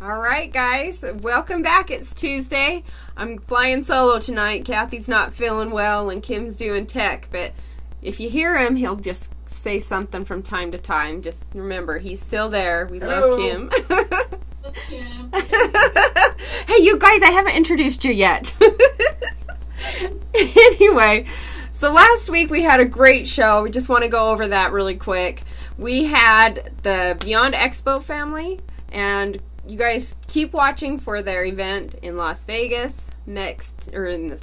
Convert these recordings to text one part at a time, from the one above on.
All right, guys, welcome back. It's Tuesday. I'm flying solo tonight. Kathy's not feeling well, and Kim's doing tech. But if you hear him, he'll just say something from time to time. Just remember, he's still there. We love Kim. Kim. Hey, you guys, I haven't introduced you yet. Anyway, so last week we had a great show. We just want to go over that really quick. We had the Beyond Expo family, and you guys keep watching for their event in Las Vegas October,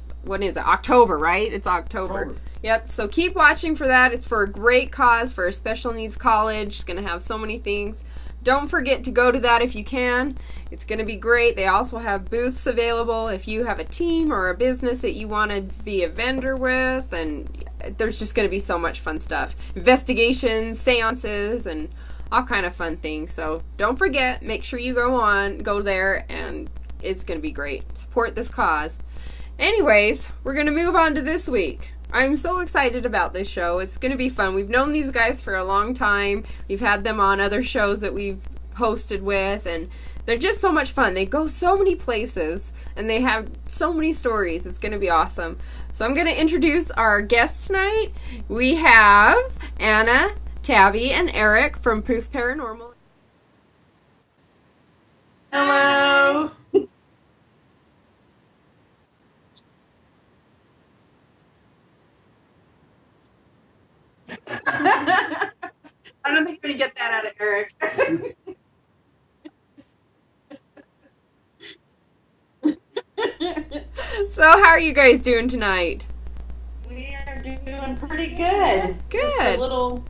right? It's October. Yep, so keep watching for that. It's for a great cause, for a special needs college. It's going to have so many things. Don't forget to go to that if you can. It's going to be great. They also have booths available if you have a team or a business that you want to be a vendor with, and there's just going to be so much fun stuff. Investigations, seances, and all kind of fun things. So don't forget, make sure you go there, and it's going to be great. Support this cause. Anyways, we're going to move on to this week. I'm so excited about this show. It's going to be fun. We've known these guys for a long time. We've had them on other shows that we've hosted with, and they're just so much fun. They go so many places, and they have so many stories. It's going to be awesome. So I'm going to introduce our guests tonight. We have Anna, Tabby, and Eric from P.R.O.O.F Paranormal. Hello. I don't think you're going to get that out of Eric. So how are you guys doing tonight? We are doing pretty good. Good. Just a little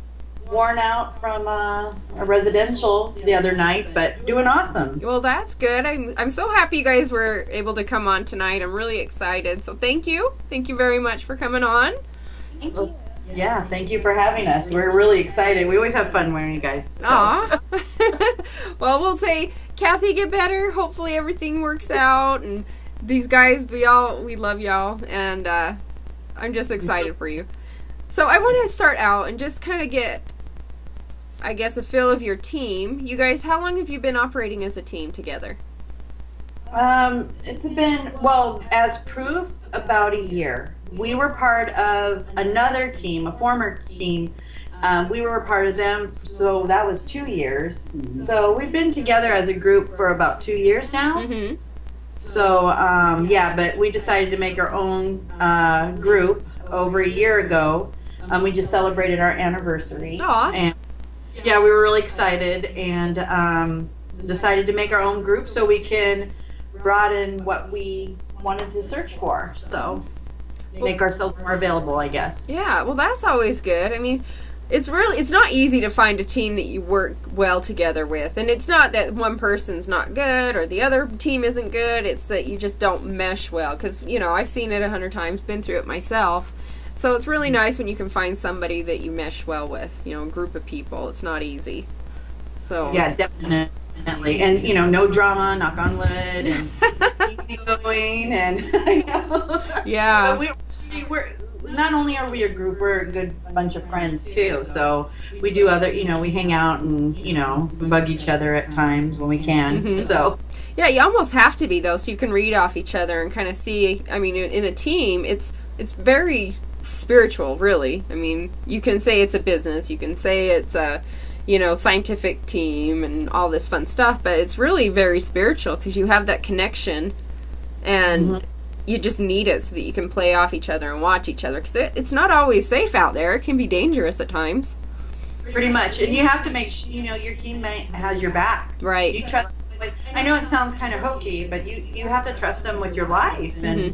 worn out from a residential the other night, but doing awesome. Well, that's good. I'm so happy you guys were able to come on tonight. I'm really excited. So thank you. Thank you very much for coming on. Thank you. Yeah, thank you for having us. We're really excited. We always have fun when you guys. So. Aw. Well, we'll say, Kathy, get better. Hopefully everything works out. And these guys, we love y'all. And I'm just excited for you. So I want to start out and just kind of get, I guess, a feel of your team. You guys, how long have you been operating as a team together? It's been, well, as P.R.O.O.F, about a year. We were part of another team, a former team. We were a part of them, so that was 2 years. So we've been together as a group for about 2 years now. Mm-hmm. So, yeah, but we decided to make our own group over a year ago. We just celebrated our anniversary. Aw. And yeah, we were really excited and decided to make our own group so we can broaden what we wanted to search for. So make ourselves more available, I guess. Yeah, well, that's always good. I mean, it's not easy to find a team that you work well together with. And it's not that one person's not good or the other team isn't good. It's that you just don't mesh well. Because, I've seen it 100 times, been through it myself. So it's really nice when you can find somebody that you mesh well with, a group of people. It's not easy. So yeah, definitely. And, no drama, knock on wood, and keep going. And, yeah. But we're not only are we a group, we're a good bunch of friends too. So we do other, we hang out and, bug each other at times when we can. Mm-hmm. So yeah, you almost have to be though, so you can read off each other and kind of see. I mean, in a team, it's very spiritual, really. I mean, you can say it's a business, you can say it's a scientific team and all this fun stuff, but it's really very spiritual because you have that connection and. Mm-hmm. You just need it so that you can play off each other and watch each other because it's not always safe out there. It can be dangerous at times. Pretty much. And you have to make sure, your teammate has your back. Right. You trust them. I know it sounds kind of hokey, but you have to trust them with your life. And,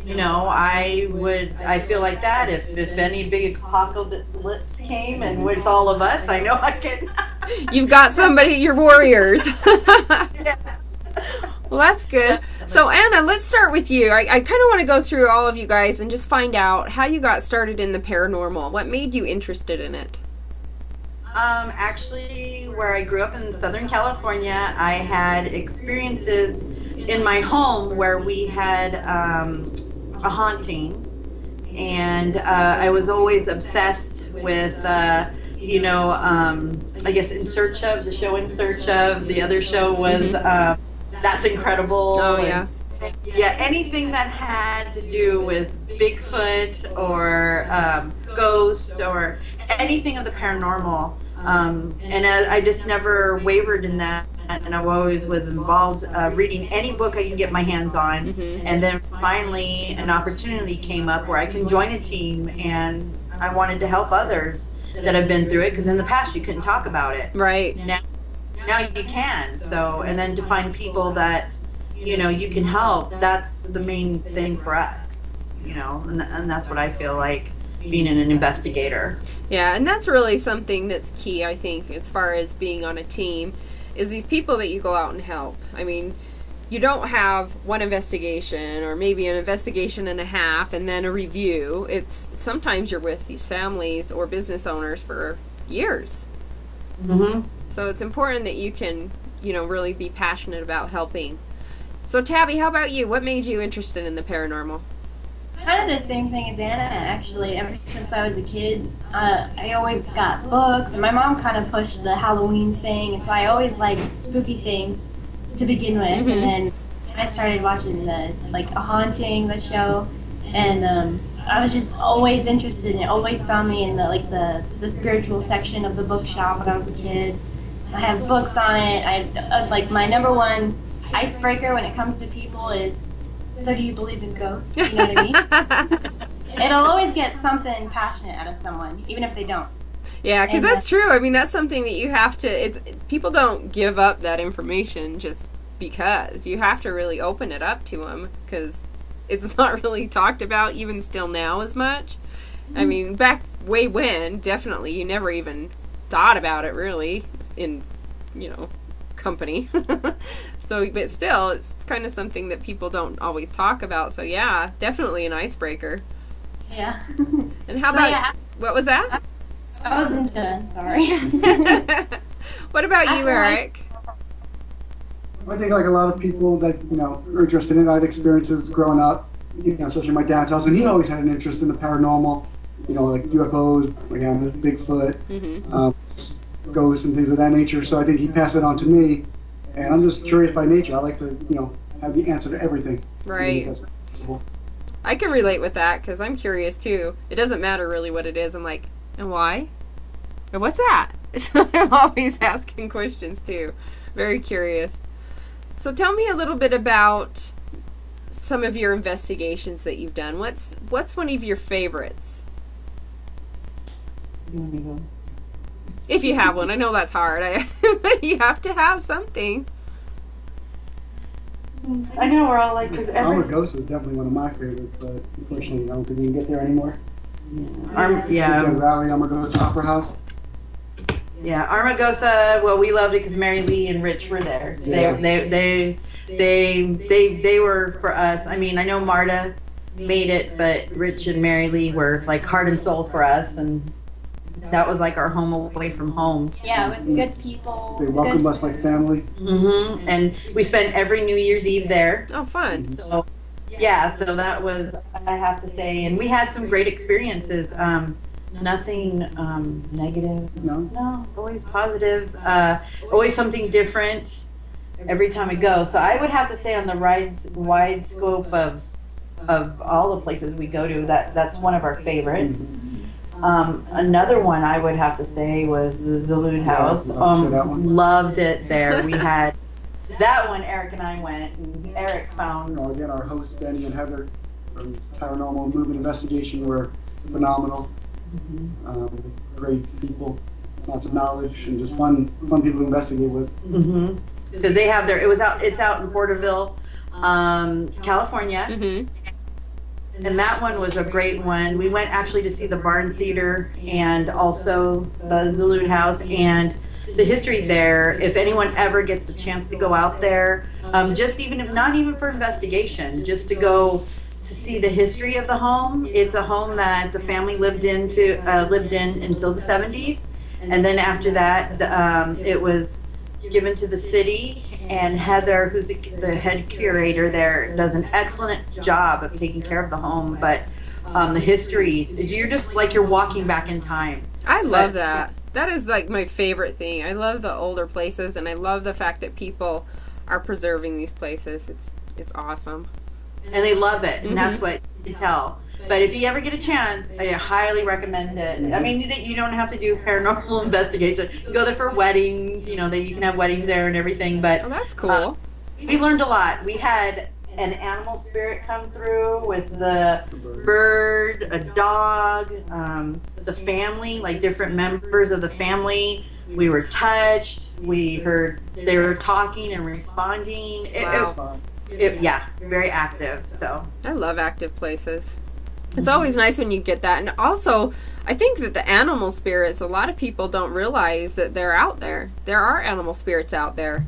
I feel like that if any big apocalypse came and it's all of us, I know I can. You've got somebody, your warriors. Yes. Well, that's good. So, Anna, let's start with you. I kind of want to go through all of you guys and just find out how you got started in the paranormal. What made you interested in it? Actually, where I grew up in Southern California, I had experiences in my home where we had a haunting, and I was always obsessed with, I guess, In Search of, the show In Search of. The other show was that's incredible. Oh, yeah. Yeah, anything that had to do with Bigfoot or ghost or anything of the paranormal. And I just never wavered in that. And I always was involved reading any book I can get my hands on. And then finally an opportunity came up where I can join a team, and I wanted to help others that have been through it, because in the past you couldn't talk about it. Right. Now you can. So, and then to find people that, you know, you can help, that's the main thing for us, you know, and that's what I feel like being an investigator. Yeah, and that's really something that's key, I think, as far as being on a team, is these people that you go out and help. I mean, you don't have one investigation or maybe an investigation and a half and then a review. It's sometimes you're with these families or business owners for years. So it's important that you can, you know, really be passionate about helping. So Tabby, how about you? What made you interested in the paranormal? Kind of the same thing as Anna, actually. Ever since I was a kid, I always got books, and my mom kind of pushed the Halloween thing, and so I always liked spooky things to begin with. And then I started watching the A Haunting, the show, and I was just always interested in it. Always found me in the spiritual section of the bookshop when I was a kid. I have books on it. I my number one icebreaker when it comes to people is, so do you believe in ghosts? You know what I mean? It'll always get something passionate out of someone, even if they don't. Yeah, because that's true. I mean, that's something that you have to, people don't give up that information just because. You have to really open it up to them, because it's not really talked about even still now as much. I mean, back way when, definitely, you never even thought about it really in, you know, company. So, but still, it's kind of something that people don't always talk about. So, yeah, definitely an icebreaker. Yeah. And how about, what was that? I wasn't done, sorry. What about you, Eric? I think like a lot of people that, you know, are interested in it, I had experiences growing up, you know, especially my dad's house, and he always had an interest in the paranormal, you know, like UFOs, again, Bigfoot, ghosts and things of that nature. So I think he passed it on to me. And I'm just curious by nature. I like to, you know, have the answer to everything. Right. That's possible. I can relate with that, because I'm curious too. It doesn't matter really what it is. I'm like, and why? And what's that? So I'm always asking questions too. Very curious. So tell me a little bit about some of your investigations that you've done. What's one of your favorites? You want me to go? If you have one. I know that's hard. But you have to have something. I know we're all like, because Ghost is definitely one of my favorites, but unfortunately I don't think we can get there anymore. Death Valley, Armagosa Opera House. Yeah, Armagosa. Well, we loved it because Mary Lee and Rich were there. Yeah. They were for us. I mean, I know Marta made it, but Rich and Mary Lee were like heart and soul for us, and that was like our home away from home. Yeah, it was good people. They welcomed us like family. And we spent every New Year's Eve there. Oh, fun. So, yeah, so that was, I have to say, and we had some great experiences. Nothing negative. No, always positive. Always something different every time we go. So I would have to say, on the wide scope of all the places we go to, that's one of our favorites. Another one I would have to say was the Zaloon House. Loved it there. We had that one. Eric and I went, and Eric found. Again, our hosts Benny and Heather from Paranormal Movement Investigation were phenomenal. Great people, lots of knowledge, and just fun people to investigate with. Because they have it's out in Porterville, California. And that one was a great one. We went actually to see the Barn Theater and also the Zaloon House, and the history there. If anyone ever gets a chance to go out there, just even if not even for investigation, just to go to see the history of the home. It's a home that the family lived in until the 70s, and then after that, it was given to the city. And Heather, who's the head curator there, does an excellent job of taking care of the home. But the histories, you're just like you're walking back in time. I love that. That is like my favorite thing. I love the older places, and I love the fact that people are preserving these places. It's awesome. And they love it, and that's what you can tell. But if you ever get a chance, I highly recommend it. I mean, you don't have to do paranormal investigation. You go there for weddings, you can have weddings there and everything. But Oh, that's cool. we learned a lot. We had an animal spirit come through with the bird, a dog, the family, like different members of the family. We were touched. We heard they were talking and responding. Wow. Yeah, very active. So I love active places. It's always nice when you get that. And also, I think that the animal spirits, a lot of people don't realize that they're out there. There are animal spirits out there.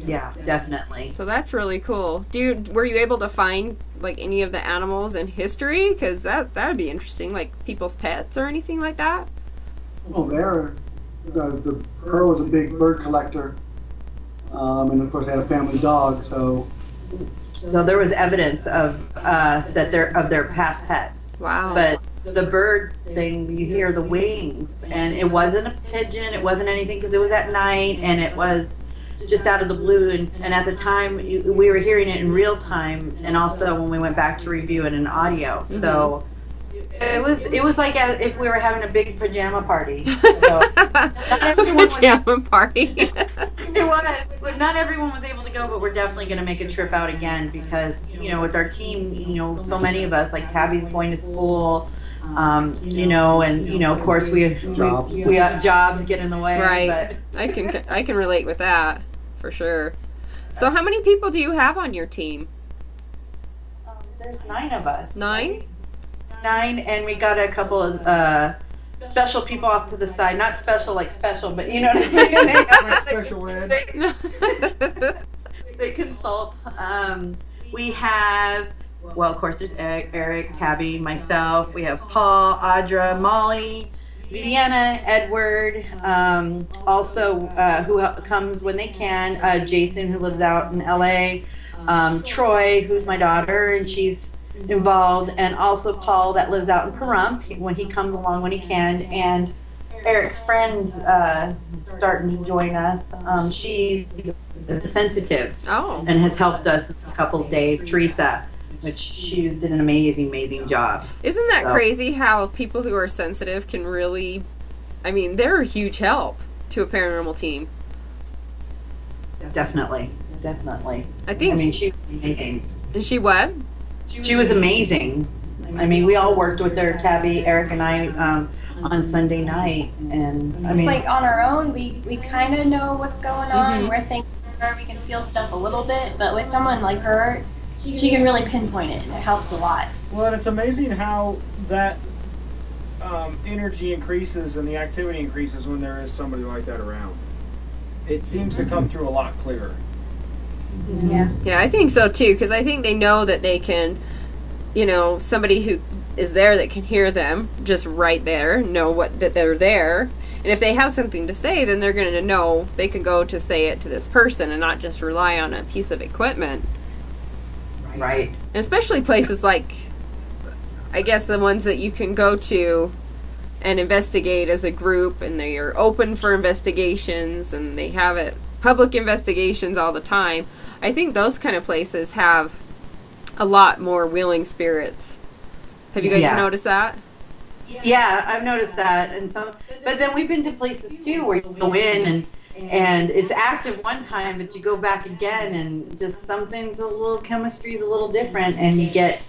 yeah, definitely. So that's really cool. Were you able to find like any of the animals in history? Because that would be interesting, like people's pets or anything like that. Well, the P.R.O.O.F was a big bird collector, and of course they had a family dog. So there was evidence of their past pets. Wow. But the bird thing, you hear the wings, and it wasn't a pigeon. It wasn't anything because it was at night, and it was just out of the blue. And at the time, we were hearing it in real time, and also when we went back to review it in audio. So it was like as if we were having a big pajama party. So not everyone was, Pajama party. it was, but not everyone was able to go. But we're definitely going to make a trip out again because with our team, so many of us, like Tabby's going to school. And of course we got jobs get in the way. Right. But I can relate with that for sure. So how many people do you have on your team? there's 9 of us. 9? 9, and we got a couple of special people off to the side. Not special like special, but you know what I mean. Special ed. They consult. We have. Well, of course, there's Eric, Tabby, myself. We have Paul, Audra, Molly, Vienna, Edward, also who comes when they can, Jason, who lives out in LA, Troy, who's my daughter, and she's involved, and also Paul, that lives out in P.R.O.O.F, when he comes along when he can, and Eric's friend's starting to join us. She's sensitive and has helped us this couple of days, Teresa, which she did an amazing job. Isn't that crazy how people who are sensitive can really, they're a huge help to a paranormal team. Definitely. I think. She was amazing. Is she what? She was amazing. We all worked with her, Tabby, Eric, and I, on Sunday night, and like on our own, we kind of know what's going on, where things are. We can feel stuff a little bit, but with someone like her, she can really pinpoint it, and it helps a lot. Well, and it's amazing how that energy increases and the activity increases when there is somebody like that around. It seems to come through a lot clearer. Yeah, I think so too, because I think they know that they can, somebody who is there that can hear them just right there, know that they're there. And if they have something to say, then they're going to know they can go to say it to this person and not just rely on a piece of equipment. Right. And especially places like, I guess, the ones that you can go to and investigate as a group, and they are open for investigations, and they have it public investigations all the time. I think those kind of places have a lot more willing spirits. Have you guys noticed that? Yeah, I've noticed that, but then we've been to places too where you go in and it's active one time, but you go back again, and just chemistry's a little different, and you get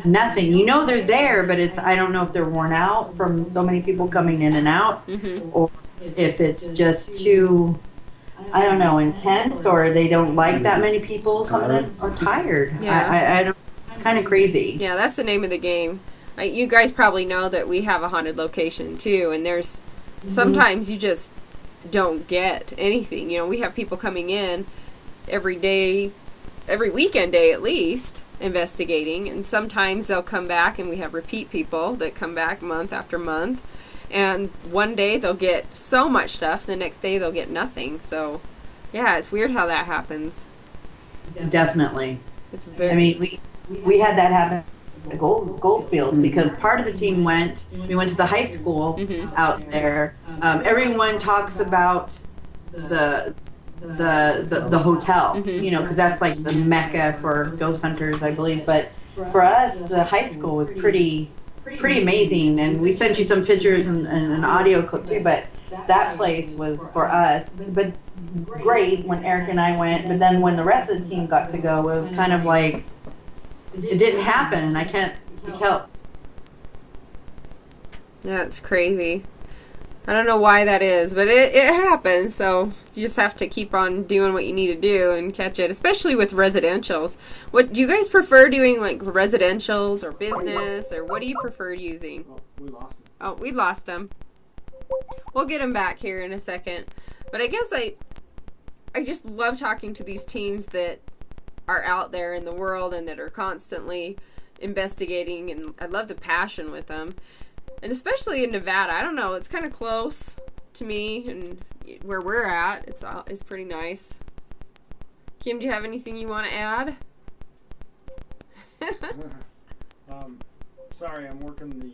nothing. They're there, but I don't know if they're worn out from so many people coming in and out, or if it's just too, I don't know, intense, or they don't like that many people coming in, or tired. Yeah. I don't. It's kind of crazy. Yeah, that's the name of the game. You guys probably know that we have a haunted location too, and there's sometimes you just don't get anything. We have people coming in every day, every weekend day at least, investigating, and sometimes they'll come back, and we have repeat people that come back month after month, and one day they'll get so much stuff, the next day they'll get nothing. So yeah, it's weird how that happens. Definitely. It's very we had that happen at Goldfield, because part of the team we went to the high school out there. Everyone talks about the the hotel, you know, because that's like the mecca for ghost hunters, I believe. But for us, the high school was pretty amazing, and we sent you some pictures and an audio clip too. But that place was for us, but great when Eric and I went. But then when the rest of the team got to go, it was kind of like it didn't happen, and I can't help. Yeah, it's crazy. I don't know why that is, but it happens, so you just have to keep on doing what you need to do and catch it, especially with residentials. What do you guys prefer doing, like residentials or business, or what do you prefer using? Oh, we lost him. We'll get him back here in a second. But I guess I just love talking to these teams that are out there in the world and that are constantly investigating, and I love the passion with them. And especially in Nevada, I don't know, it's kind of close to me and where we're at. It's pretty nice. Kim, do you have anything you want to add? Sorry, I'm working the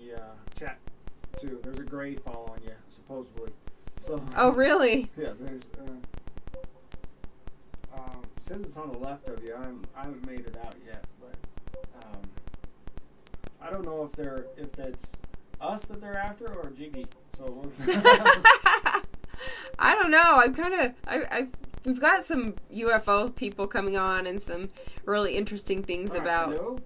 chat too. There's a grave following you, supposedly. So. Oh, really? Yeah, there's. Says it's on the left of you. I haven't made it out yet, but I don't know if that's us that they're after or Jiggy. So I don't know. We've got some UFO people coming on and some really interesting things about. Hello?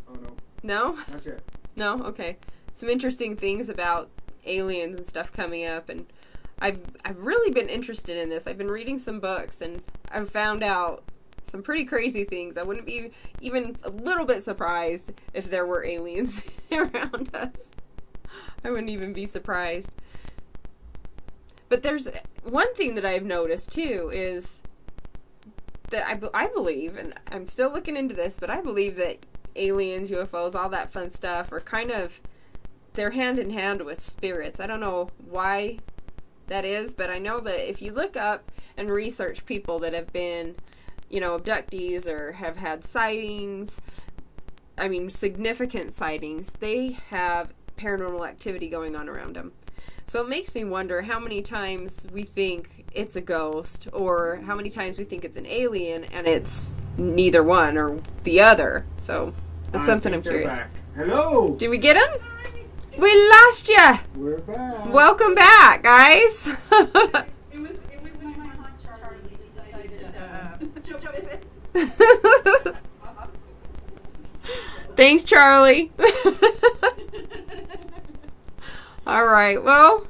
Oh no. No? Not yet. No? Okay. Some interesting things about aliens and stuff coming up, and I've really been interested in this. I've been reading some books, and I've found out some pretty crazy things. I wouldn't be even a little bit surprised if there were aliens around us. I wouldn't even be surprised. But there's one thing that I've noticed too is that I believe, and I'm still looking into this, but I believe that aliens, UFOs, all that fun stuff are kind of, they're hand in hand with spirits. I don't know why that is, but I know that if you look up and research people that have been, abductees or have had sightings, significant sightings, they have paranormal activity going on around them. So it makes me wonder how many times we think it's a ghost, or how many times we think it's an alien and it's neither one or the other. So it's something I'm curious. Back. Hello. Did we get him? We lost ya. We're back. Welcome back, guys. Thanks, Charlie. All right. Well,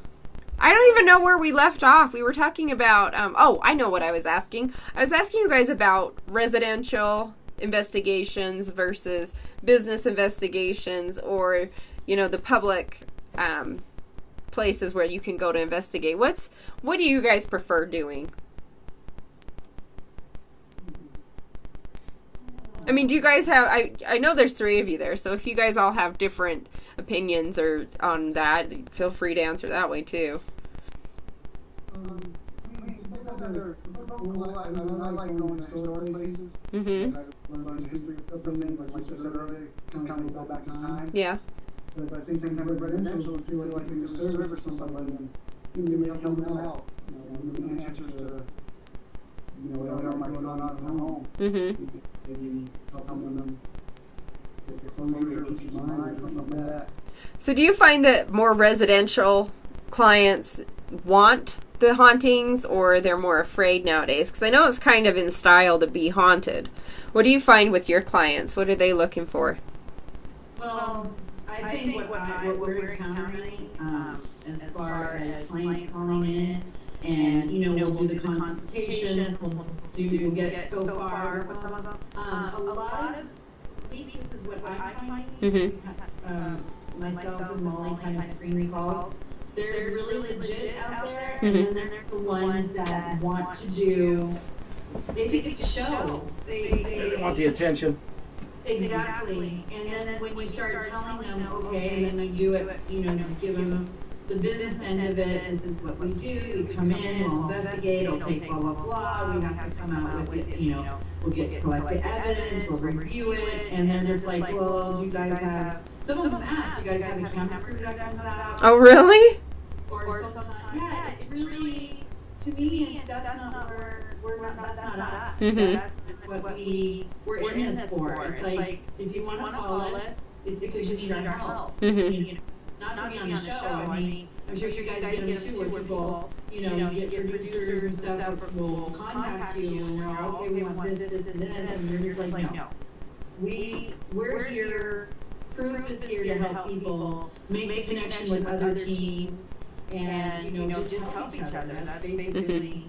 I don't even know where we left off. We were talking about, I know what I was asking. I was asking you guys about residential investigations versus business investigations, or, the public places where you can go to investigate. What do you guys prefer doing? Do you guys have, I know there's three of you there, so if you guys all have different opinions or on that, feel free to answer that way too. I like going to historic places. Mm-hmm. I just learn the history of things, like you said earlier, kind of go back in time. Yeah. But at the same time, with residential, I feel like you can service somebody and you may help them out. The answers to, whatever might be going on at home. Mm-hmm. Maybe help them get their closure, peace of mind, or something like that. So do you find that more residential clients want the hauntings, or they're more afraid nowadays? Because I know it's kind of in style to be haunted. What do you find with your clients? What are they looking for? Well, I think what we're encountering, as far as clients calling in, and we'll do the consultation, we'll get so far with some of them. A lot of these is what I'm finding. Myself and Molly kind of screen calls. There's really legit out there, and then there's the ones that want to do. They think it's a show. They want the attention. Exactly. And then when you start telling them, okay, and then you do it, give them the business end of it. This is what we do. We come in, we'll investigate, it'll take blah, blah, blah. We have to come out with it, we'll collect the evidence, we'll review it. And then there's like, well, you guys have, some of them ask, you guys have a camera crew that comes out? Oh, really? Or sometimes, yeah, it's really, to me, that's not where that's not us. Mhm. That's what we're in this for. It's like, if you want to call us, it's because you need our help. Mhm. You know, not to be on the show. I mean, I'm sure you guys get them too, where people, you get producers and stuff will contact you and they're all, okay, we want this, and you're just like, no. We're here, P.R.O.O.F is here to help people make a connection with other teams and, just help each other. That's basically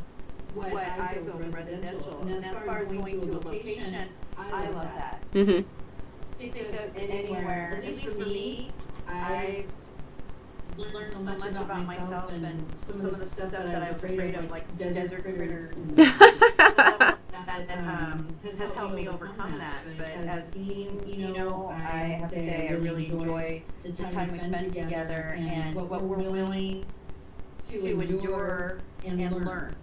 what I feel residential. And as far as going to a location, I love that. Mhm. Because anywhere, at least for me, I've learned so much about myself and some of the stuff that I was afraid of, like desert critters. That has helped me overcome that. But as a team, I have to say I really enjoy the time we spend together and what we're willing to endure and learn.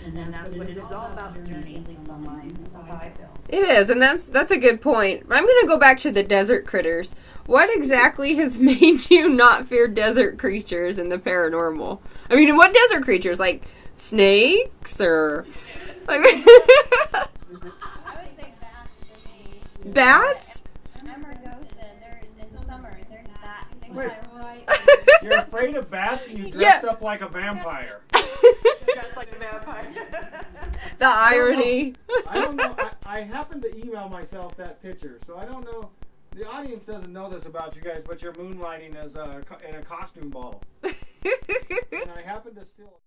And that's what it is all about, the journey, at least on mine. That's how I feel. It is, and that's a good point. I'm going to go back to the desert critters. What exactly has made you not fear desert creatures in the paranormal? I mean, what desert creatures? Like snakes or... Like, I would say bats for me. bats? Remember ghosts, and they're in the summer, there's bats. They Wait. fly right. You're afraid of bats and you dressed up like a vampire. Just like a vampire. The irony. I don't know. I happened to email myself that picture, so I don't know. The audience doesn't know this about you guys, but you're moonlighting as in a costume ball. And I happened to still...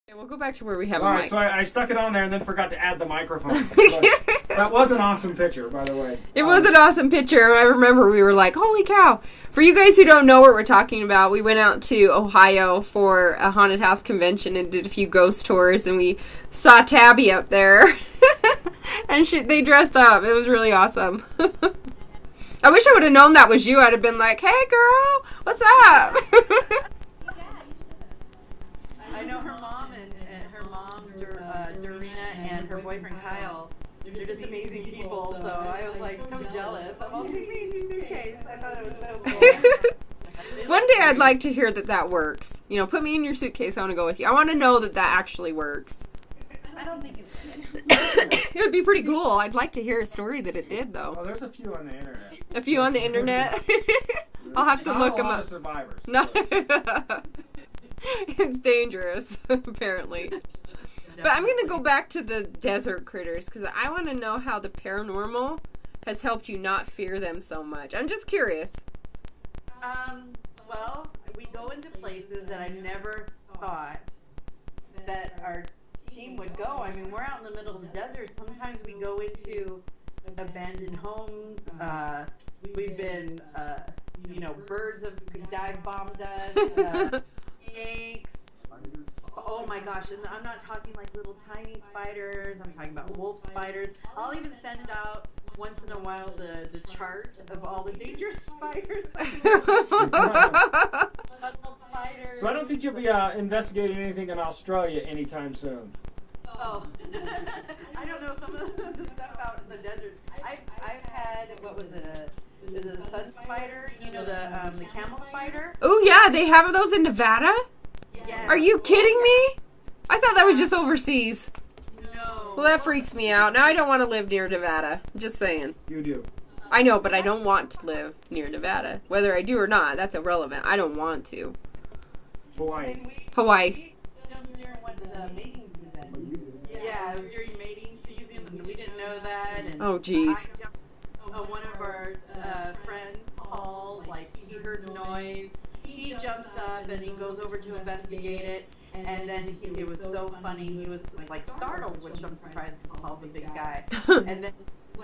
Okay, we'll go back to where we have a All mic. right, so I stuck it on there and then forgot to add the microphone. But that was an awesome picture, by the way. It was an awesome picture. I remember we were like, holy cow. For you guys who don't know what we're talking about, we went out to Ohio for a haunted house convention and did a few ghost tours, and we saw Tabby up there. And they dressed up. It was really awesome. I wish I would have known that was you. I'd have been like, hey girl, what's up? I know her mom and her mom, Dorina, and her boyfriend Kyle. They're just amazing people. So I was like so jealous. I'm all, take me in your suitcase. I thought it was so cool. One day I'd like to hear that works. Put me in your suitcase. I want to go with you. I want to know that actually works. I don't think it would. It would be pretty cool. I'd like to hear a story that it did, though. Oh, there's a few on the internet. A few on the internet. I'll have to look them Not a lot up. of survivors. No. It's dangerous, apparently. But I'm going to go back to the desert critters because I want to know how the paranormal has helped you not fear them so much. I'm just curious. Well, we go into places that I never thought that our team would go. I mean, we're out in the middle of the desert. Sometimes we go into abandoned homes. We've been, birds have dive bombed us. Snakes. Oh my gosh, and I'm not talking like little tiny spiders. I'm talking about wolf spiders. I'll even send out once in a while the chart of all the dangerous spiders. Spiders. So I don't think you'll be investigating anything in Australia anytime soon. Oh, I don't know some of the stuff out in the desert. I've had, what was it? The sun spider, the camel spider. Oh, yeah, they have those in Nevada? Yes. Are you kidding me? I thought that was just overseas. No. Well, that freaks me out. Now I don't want to live near Nevada. I'm just saying. You do. I know, but I don't want to live near Nevada. Whether I do or not, that's irrelevant. I don't want to. Hawaii. Hawaii. We filmed during one of the mating season. Yeah, it was during mating season, and we didn't know that. And Oh, jeez. one of our friends, Paul, he heard noise. He jumps up and he goes over to investigate it. And then it was so funny. He was startled, which I'm surprised because Paul's a big guy. And then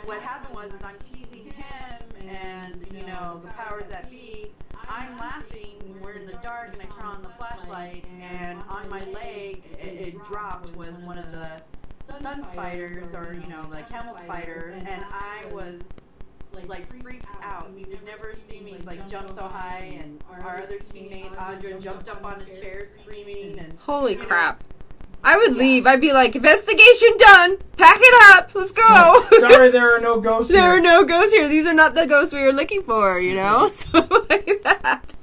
what happened was I'm teasing him and the powers that be. I'm laughing. We're we're in the dark, and I turn on the flashlight, and on my leg, it dropped was one of the sun spiders, or the camel spider, and I was like freaked out. You would never see me like jump so high, and our other teammate Audra jumped up on a chair screaming, and Holy crap. I would leave. I'd be like, investigation done. Pack it up. Let's go. Sorry, there are no ghosts here. There are no ghosts here. These are not the ghosts we were looking for, So like that.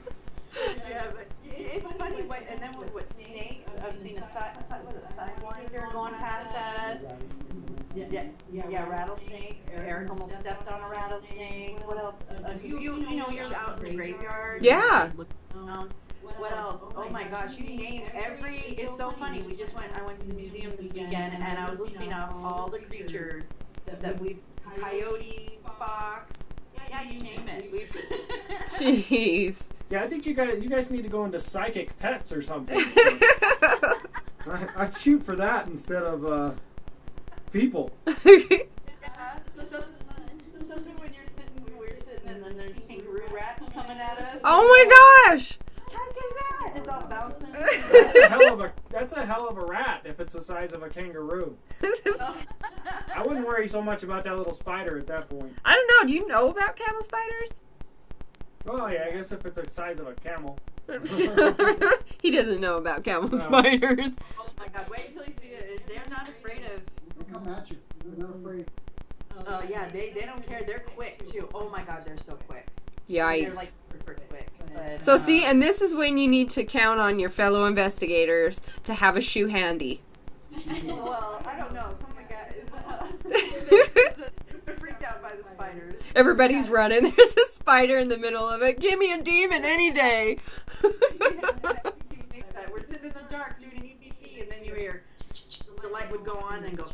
Yeah, but it's funny. And then with snakes, I've seen a sidewinder going past us. Yeah, rattlesnake. Eric almost stepped on a rattlesnake. What else? You're out in the graveyard. Yeah. What else? Oh my gosh, you name every. It's so funny. I went to the museum this weekend, and I was listing off all the creatures that we've. Coyotes, fox. Yeah, you name it. Jeez. Yeah, I think you guys need to go into psychic pets or something. I'd shoot for that instead of people. Especially when we're sitting, and then there's kangaroo rats coming at us. Oh my gosh. Heck is that? It's all bouncing. That's a hell of a rat if it's the size of a kangaroo. I wouldn't worry so much about that little spider at that point. I don't know. Do you know about camel spiders? Well, yeah, I guess if it's the size of a camel. He doesn't know about camel spiders. Oh my god, wait until you see it. They're not afraid of. They come at you. They're not afraid. Oh yeah, they don't care. They're quick too. Oh my god, they're so quick. Yikes. They're like super quick. But, So see, and this is when you need to count on your fellow investigators to have a shoe handy. Well, I don't know. Some of the guys they're freaked out by the spiders. Everybody's running. There's a spider in the middle of it. Give me a demon any day. We're sitting in the dark doing an EVP, and then you hear the light would go on and go.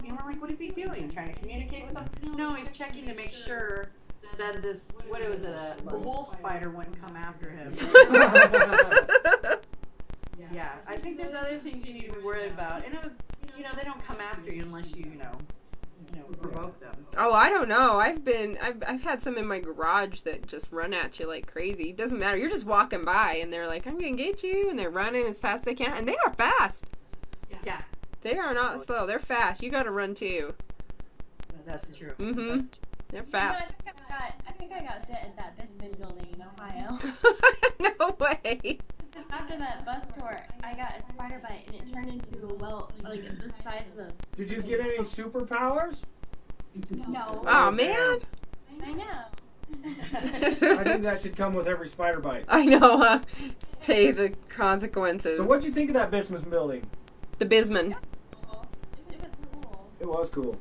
And we're like, what is he doing? Trying to communicate with something? No, he's checking to make sure that this, a wolf spider wouldn't come after him. Yeah, I think there's other things you need to be worried about. And it was, they don't come after you unless you provoke them. So. Oh, I don't know. I've had some in my garage that just run at you like crazy. It doesn't matter. You're just walking by and they're like, I'm going to get you. And they're running as fast as they can. And they are fast. Yeah. They are not slow. They're fast. You got to run too. That's true. Mm-hmm. That's true. They're fast. I think I got bit at that Bisman building in Ohio. No way. Just after that bus tour, I got a spider bite and it turned into the size of the. Did you get any superpowers? No. Oh, man. I know. I think that should come with every spider bite. I know, huh? Pay the consequences. So what'd you think of that Bismuth building? The Bisman. It was cool. It was cool.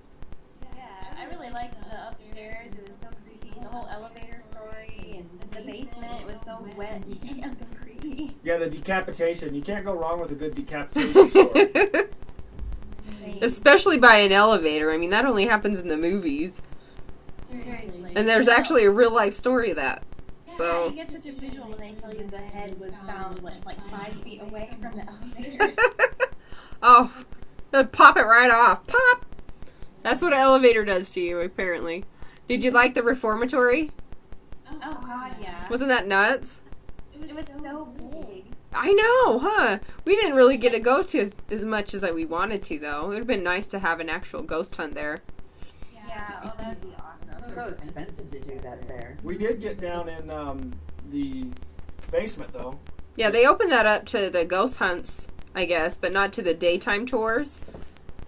Yeah, I really liked the upstairs. It was so creepy. The whole elevator story and the basement. It was so wet and damp and creepy. Yeah, the decapitation. You can't go wrong with a good decapitation story. Especially by an elevator. I mean, that only happens in the movies. Seriously. And there's actually a real life story of that. Yeah, So. you get such a visual when they tell you the head was found like 5 feet away from the elevator. Oh, pop it right off. Pop! That's what an elevator does to you, apparently. Did you like the reformatory? Oh god, yeah. Wasn't that nuts? It was so big. I know, huh? We didn't really get to go to as much as we wanted to, though. It would have been nice to have an actual ghost hunt there. Yeah, oh, that would be awesome. It's so expensive to do that there. We did get down in the basement, though. Yeah, they opened that up to the ghost hunts, I guess, but not to the daytime tours.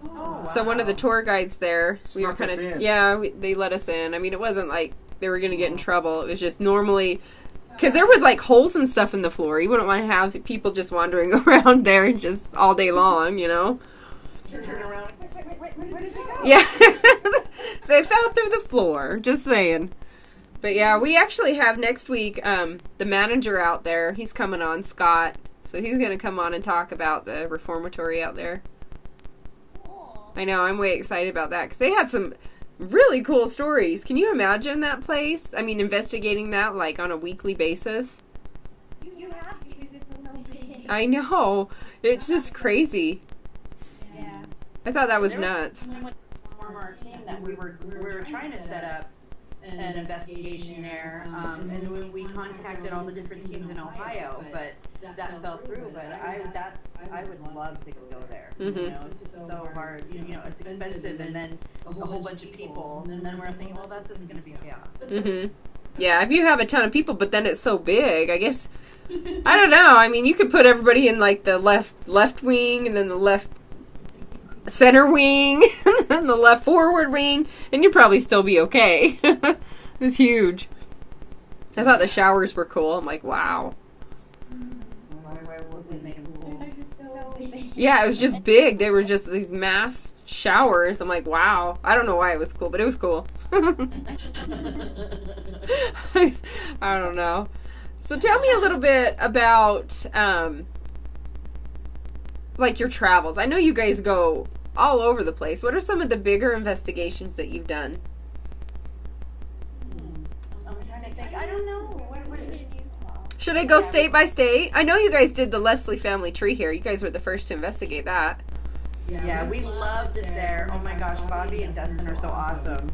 Oh, wow. So one of the tour guides there, we were Snuck us kind of, in. they let us in. I mean, it wasn't like they were going to get in trouble. It was just normally, because there was like holes and stuff in the floor. You wouldn't want to have people just wandering around there just all day long, Turn around. Wait, where did they go? Yeah. They fell through the floor, just saying. But yeah, we actually have next week the manager out there. He's coming on, Scott. So he's going to come on and talk about the reformatory out there. Cool. I know, I'm way excited about that because they had some really cool stories. Can you imagine that place? I mean, investigating that like on a weekly basis. You have to because it's so big. I know. It's just crazy. Yeah. I thought that was There nuts. From our team that we were trying to set up an investigation there, and when we contacted all the different teams in Ohio, but that fell through. But I would love to go there. You know, it's just so hard. You know, it's expensive, and then a whole bunch of people, and then we're thinking, well, that's just going to be chaos. Yeah, if you have a ton of people, but then it's so big, I guess. I don't know. I mean, you could put everybody in like the left wing, and then the left center wing, and then the left forward wing, and you'd probably still be okay. It was huge. I thought the showers were cool. I'm like, wow. Yeah, it was just big. They were just these mass showers. I'm like, wow. I don't know why it was cool, but it was cool. I don't know. So tell me a little bit about, like, your travels. I know you guys go all over the place. What are some of the bigger investigations that you've done? I'm trying to think. I don't know. Should I go state by state? I know you guys did the Leslie family tree here. You guys were the first to investigate that. Yeah, we loved it there. Oh my gosh, Bobby and Dustin are so awesome.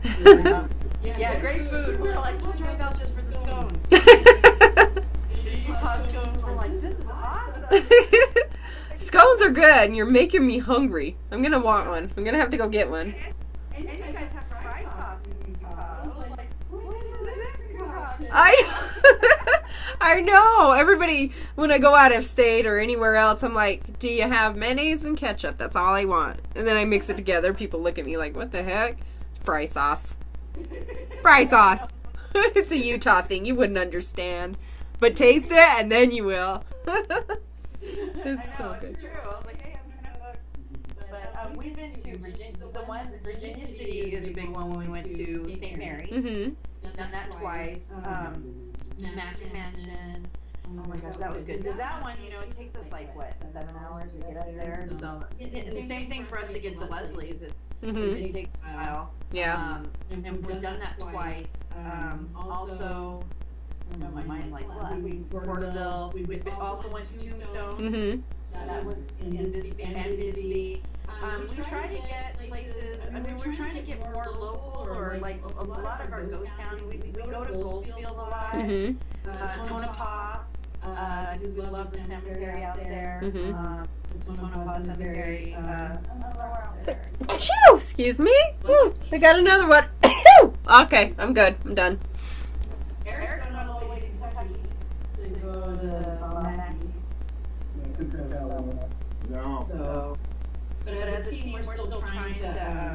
Yeah, great food. We were like, we'll drive out just for the scones. The Utah scones. We're like, this is awesome. Scones are good, and you're making me hungry. I'm gonna want one. I'm gonna have to go get one. And you guys have fry sauce in Utah. We're like, what is this concoction? I know. Everybody, when I go out of state or anywhere else, I'm like, do you have mayonnaise and ketchup? That's all I want. And then I mix it together. People look at me like, what the heck? It's fry sauce. Fry sauce. It's a Utah thing. You wouldn't understand. But taste it, and then you will. It's so good. It's true. I was like, hey, I'm trying to look. But we've been to Virginia. The one, Virginia City is a big one when we went to St. Mary's. Done that twice. Mackey Mansion. Oh my gosh, that was good. Because that one, you know, it takes us like, what, 7 hours to get up there? So, and the same thing for us to get to Leslie's. It takes a while. Yeah. And we've done that twice. Also, my mind like, what? Porterville. We also went to Tombstone. That was in Bisbee and Bisbee. We try to get places, I mean, we're trying to get more local, or like a lot of our ghost county. We go to Goldfield a lot, Tonopah, because we love the cemetery out there. The Tonopah Cemetery. Achoo! Excuse me. Woo, I got another one. Okay, I'm good. I'm done. Eric's not all the way to Kentucky to go to Mackey's. No. So, but as a team, we're still trying to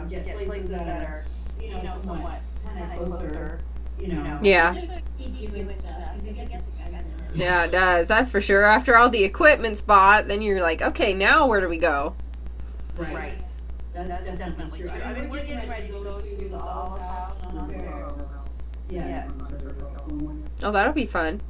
get places that are, you know, somewhat kind of closer, you know. Yeah. Just like keep doing stuff. Because it gets exciting. Yeah, it does. That's for sure. After all the equipment's bought, then you're like, okay, now where do we go? Right. That's definitely true. I mean, we're getting ready to go to the Olive House on Fair. Yeah. Oh, that'll be fun.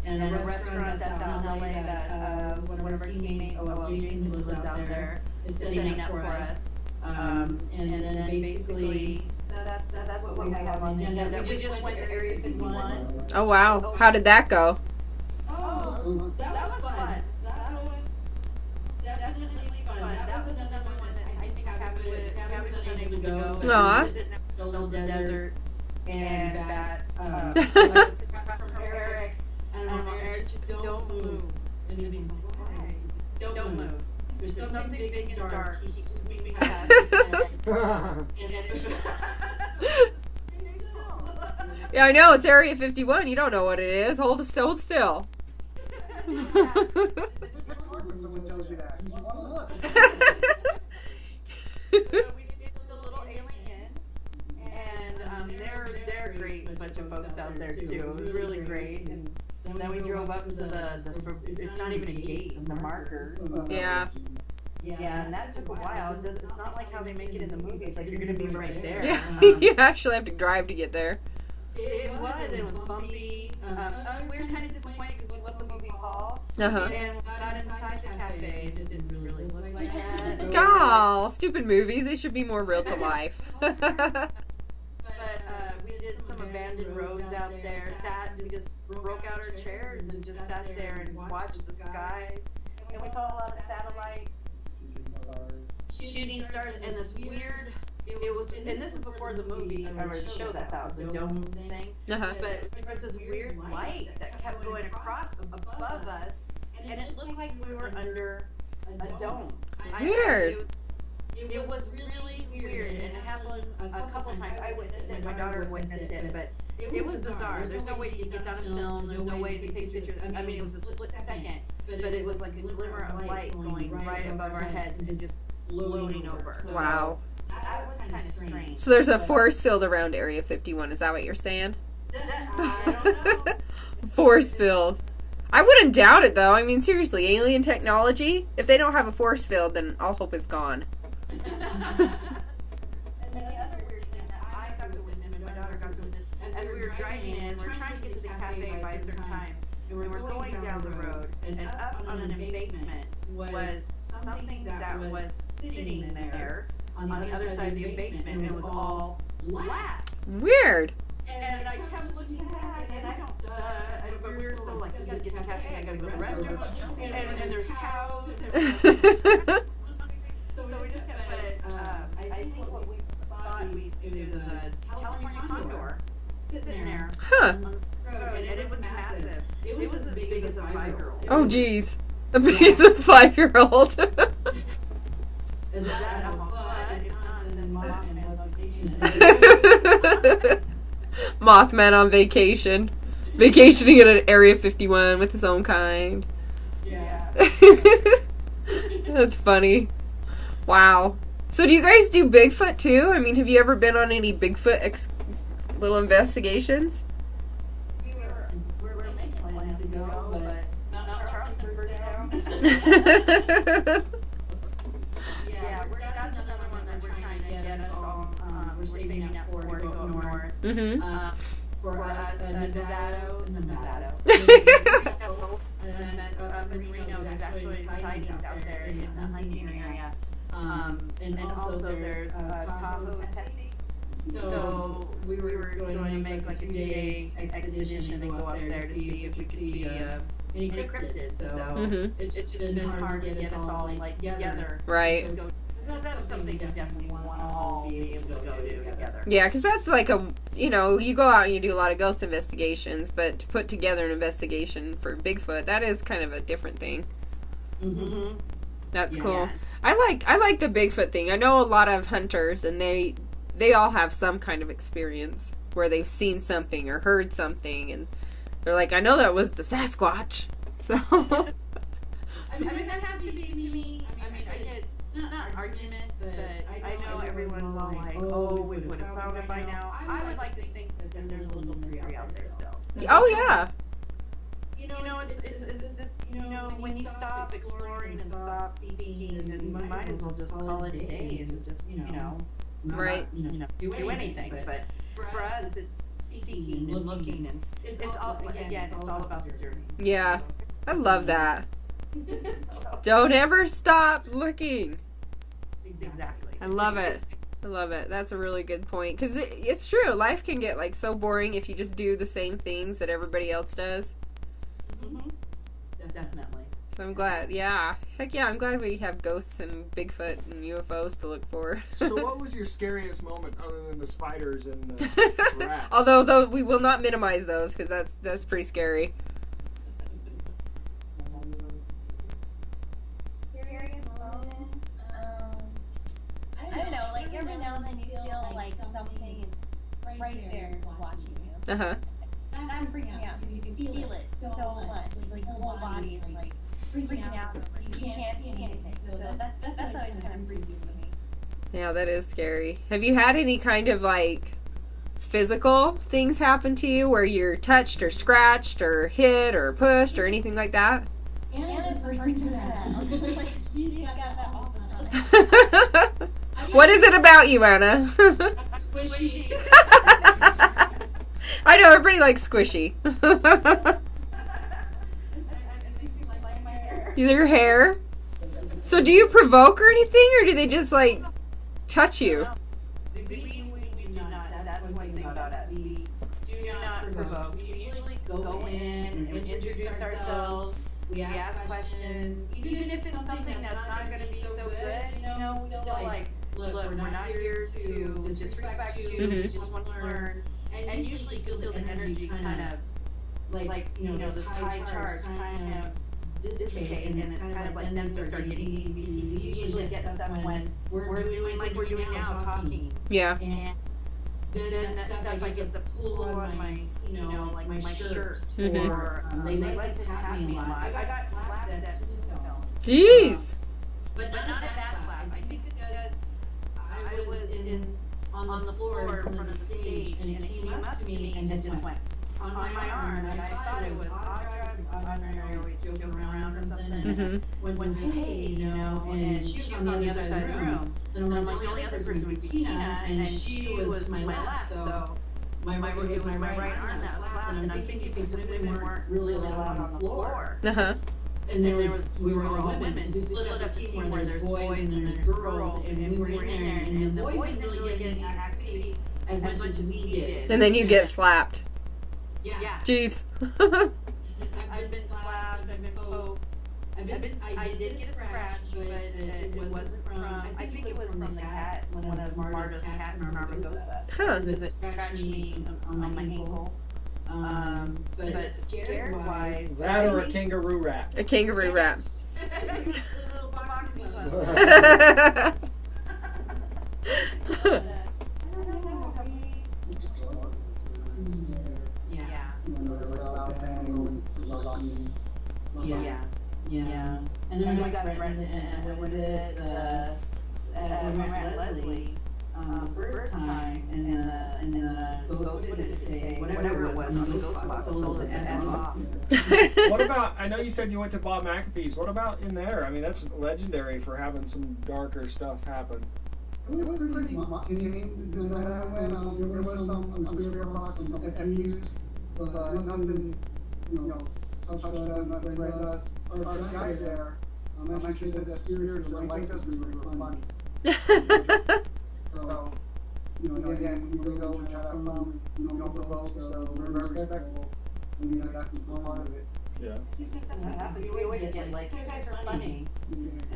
And then a restaurant that's out in LA that one of our teammates, Jason, who lives out there, is setting up for us. And then basically, that's what we have on the agenda. We just went to Area 51. Oh, wow. How did that go? Oh, that was fun. That was definitely fun. That was another one that I think I haven't been able to go. Aw. The desert and back. From Eric, and Eric just don't move. And he's like, why? Just don't move. There's something big and dark. He keeps sweeping past. And then Yeah, I know. It's Area 51. You don't know what it is. Hold still. It's hard when someone tells you that. You want to look. We stayed at the little alien, and they're a great bunch of folks out there too. It was really great. And then we drove up to the it's not even a gate, the markers. Yeah. Yeah, and that took a while. It's not like how they make it in the movies. Like you're gonna be right there. Yeah. You actually have to drive to get there. It was bumpy. We were kind of disappointed because we loved the movie Paul. Uh-huh. And we got inside the cafe. It didn't really look like that. Oh, stupid movies. They should be more real to life. But we did some abandoned roads out there. We just broke out our chairs and just sat there and watched the skies. And we saw a lot of satellites, shooting stars, and this weird it was, and this is before the movie or the show that's out, the dome thing. Uh-huh. But there was this weird light that kept going across above us, and it looked like we were under a dome. Weird. It was really weird, and it happened a couple times. I witnessed it, my daughter witnessed it, but it was bizarre. There's no way you can get that on film. There's no way to take pictures. I mean, it was a split second, but it was like a glimmer of light going right above our heads and just floating over. Wow. So that was kind of strange. So there's a force field around Area 51. Is that what you're saying? I don't know. Force field. I wouldn't doubt it, though. I mean, seriously, alien technology, if they don't have a force field, then all hope is gone. And then the other weird thing that I got to witness, and my daughter got to witness, as we were driving in, we're trying to get to the cafe by a certain time, and we were going down the road, and up on an embankment was something that was sitting there on the other side of the embankment, and it was all black. Weird. And I kept looking back, and I don't, but we were so like, we gotta get to the cafe, I gotta go to the restroom, and there's cows, so we just kept, but I think what we thought it was a California condor sitting there. Huh. On the road, and it was massive. It was as big as a 5-year-old. Oh, geez. A piece of 5-year-old. Is that a but if not, then Mothman was on vacation. Mothman on vacation. Vacationing at an Area 51 with his own kind. Yeah. That's funny. Wow. So do you guys do Bigfoot too? I mean, have you ever been on any Bigfoot little investigations? We're making plans to go, but not Charleston, we're down. Yeah, that's another one that we're trying to get us all, we're saving up for to go north. Mm-hmm. For us, Nevada. Up in Reno, there's actually sightings out there in the hunting area. And also there's Tahoe, Tessie. So we were going to make like a 2-day expedition and go up there to see if we could see any cryptids. So it's just been hard to get us all like together. Right. To go. That's something we definitely want to all be able to go do together. Yeah, because that's like you go out and you do a lot of ghost investigations, but to put together an investigation for Bigfoot, that is kind of a different thing. Mm-hmm. That's cool. I like the Bigfoot thing. I know a lot of hunters, and they all have some kind of experience where they've seen something or heard something, and they're like, I know that was the Sasquatch. So. I mean, that has to be, to me, I mean, I get, not arguments, but I know everyone's all like, oh, we would have found it by now. I would like to think that there's a little mystery out there still. Oh, yeah. You know, it's this, when you stop exploring and stop seeking, then you might as well just call it a day and just, Right. do anything. But for us, it's seeking and looking, and it's all, again, it's all about the journey. Yeah. I love that. Don't ever stop looking. Exactly. I love it. I love it. That's a really good point. Because it's true. Life can get like so boring if you just do the same things that everybody else does. Mm-hmm. Definitely. So I'm glad. Yeah. Heck yeah. I'm glad we have ghosts and Bigfoot and UFOs to look for. So what was your scariest moment other than the spiders and the rats? Although though we will not minimize those because that's pretty scary. I don't know, like every now and then you feel like something is right there watching you. Uh-huh. That freaks me out because you can feel it so much. It's like your whole body is like freaking out. You can't see anything. So that's always kind of freaky to me. Yeah, that is scary. Have you had any kind of like physical things happen to you where you're touched or scratched or hit or pushed or anything like that? Anna person that. Like, she got that all the time. What is it about you, Anna? Squishy. I know, everybody likes squishy. Your hair? So do you provoke or anything, or do they just, like, touch you? We do not. That's one thing about us. We do not provoke. We usually go in and introduce ourselves. We ask questions. Even if it's something that's not going to be so good, we still, like, look, we're not here to disrespect you. We just want to learn. And usually you feel the energy kind of this high charge kind of dissipate, and it's kind of like then we start getting EVPs. You usually get stuff when we're doing like we're doing now, talking. Yeah. And then that stuff I get the pull on my, like my shirt, or they like to tap me a lot. I got slapped at Tombstone. Jeez. But not at that slap. I think it's because I was on the floor in front of the stage, and it came up to me and it just went on my arm, and I thought it was Audrey joking around or something. When hey, and she was on the other side of the room. And I'm like, the only other person would be Tina, and she was to my left, so it was my right arm that was slapped, and I'm thinking because women weren't really allowed on the floor. And we were all women who split up a team where there's boys and there's girls, and we were in there, and the boys didn't really get any activity as much as we did. And then you get slapped. Yeah. Jeez. I've been slapped, I've been poked. I did get a scratch, but it wasn't from, I think it was from the cat, one of Marta's cats in Armagosa. Because it scratched me on my ankle. But scared-wise... That or a kangaroo rat? A kangaroo rat. A little boxing glove. Yeah. And then we got Brenda, and we went at Leslie's first time, and the ghost, what did it say? Whatever it was on the ghost box told us to F off. What about, I know you said you went to Bob McAfee's. What about in there? I mean, that's legendary for having some darker stuff happen. It was pretty much. There was some spirit box, some FUs, but nothing, touched us, nothing read us. Our guy there, actually said that spirits were like us, we were funny. So, again, we go and try to have fun, we don't provoke, so we're very respectful, and that's part of it. Yeah. I think that's what happened. We always get like, you guys are funny.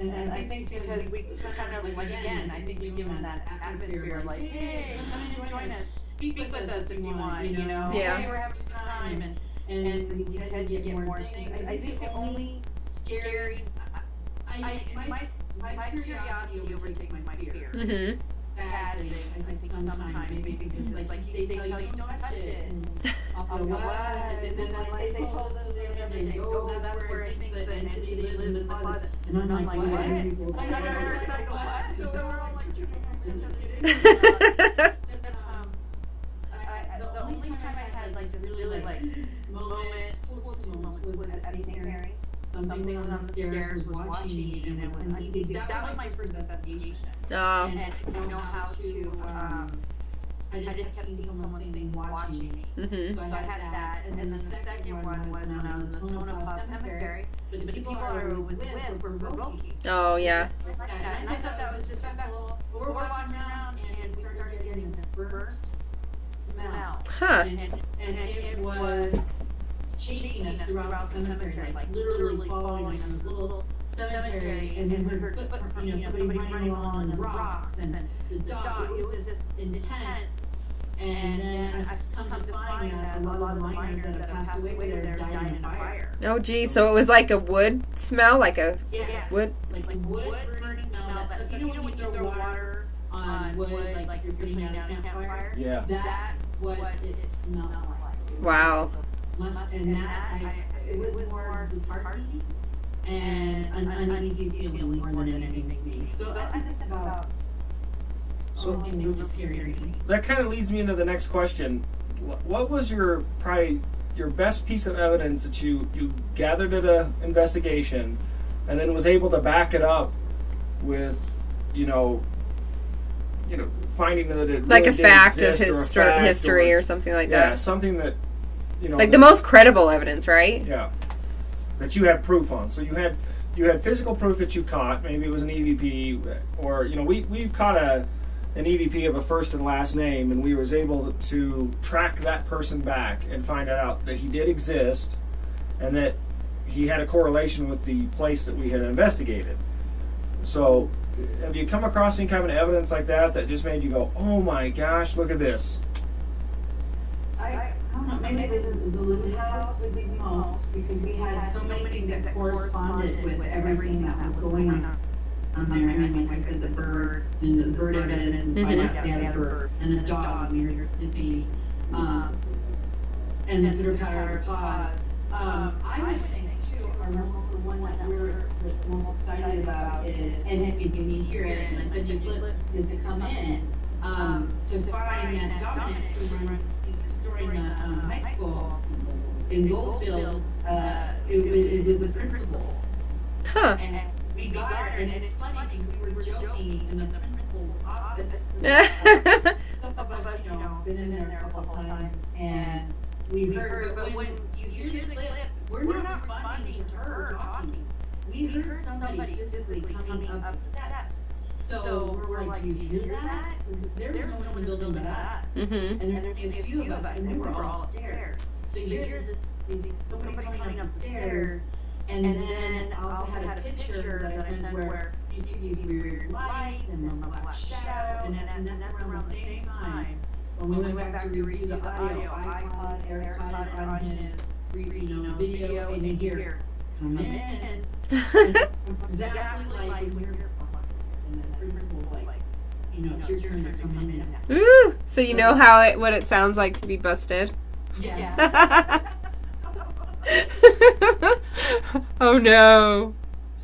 And I think because we kind of, like, again, I think we give them that atmosphere of like, hey, come in and join us. Speak with us if you want, Yeah. Hey, we're having a good time. And we tend to get more things. I think the only scary, my curiosity overtakes my fear. Bad things, I think sometimes, maybe because like they tell you don't touch it, and what? And then like they told us the other day, oh, that's where I think the entity lives in the closet. And I'm like, what? Like what? So we're all like the only time I had like this really like moment was at St. Mary's. Something was on the stairs was watching me, and it was uneasy. That was my first investigation. And I didn't know how to, I just kept seeing someone watching me. So I had that, and then the second one was when I was in the P.R.O.O.F Cemetery, but the people I was with were Roki. Oh, yeah. And I thought that was disrespectful. But we're walking around, and we started getting this burnt smell. And it was chasing us throughout the cemetery, like literally following us, this little cemetery, and then we heard somebody running along the rocks, and the dog, it was just intense. And then I've come to find that a lot of the miners that have passed away there died in a fire. Oh, geez. So it was like a wood smell? Like a wood? Like wood burning smell. But you know when you throw water on wood, like you're putting down a campfire? Yeah. That's what it smelled like. Wow. And that, it was more disheartening and uneasy feeling more than anything. So I think that's about something really scary. That kind of leads me into the next question. What was your best piece of evidence that you gathered at an investigation, and then was able to back it up with, finding that it like really a fact did of exist, history or something like that? Yeah, something that like the most credible evidence, right? Yeah, that you have proof on. So you had physical proof that you caught. Maybe it was an EVP, or we've caught an EVP of a first and last name, and we was able to track that person back and find out that he did exist, and that he had a correlation with the place that we had investigated. So, have you come across any kind of evidence like that just made you go, oh my gosh, look at this? I don't know, maybe this is the Lumen House would be the most, because we had so many things that corresponded with everything that was going on there. I mean, like I said, the bird, and the bird evidence, and find out they had a bird, and a dog, and we were Mississippi, and then through P.R.O.O.F. I would think too, our the one that we're the most excited about is, and if you can hear it, and I said you flip, is to come in, to find that Dominic who runs in high school in Goldfield, it was a principal. Huh. And we got her, and it's funny because we were joking in the principal's office. Some of us, been in there a couple times, and we heard, but when you hear the clip, we're not responding to her talking. We heard somebody physically coming up the steps. So we're like, do you hear that? Because there's no one in the building but us. Mm-hmm. And there's a few of us, and we were all upstairs. So you hear somebody coming up the stairs, and then I also had a picture that I sent where you see these weird lights and then a black shadow, and that's around the same time. When we went back to review the audio, I caught Eric caught it on his video, and you hear, come in. Exactly like when you're and then the principal's like, it's your turn to come in now. Ooh. So you know what it sounds like to be busted. Yeah. Oh no.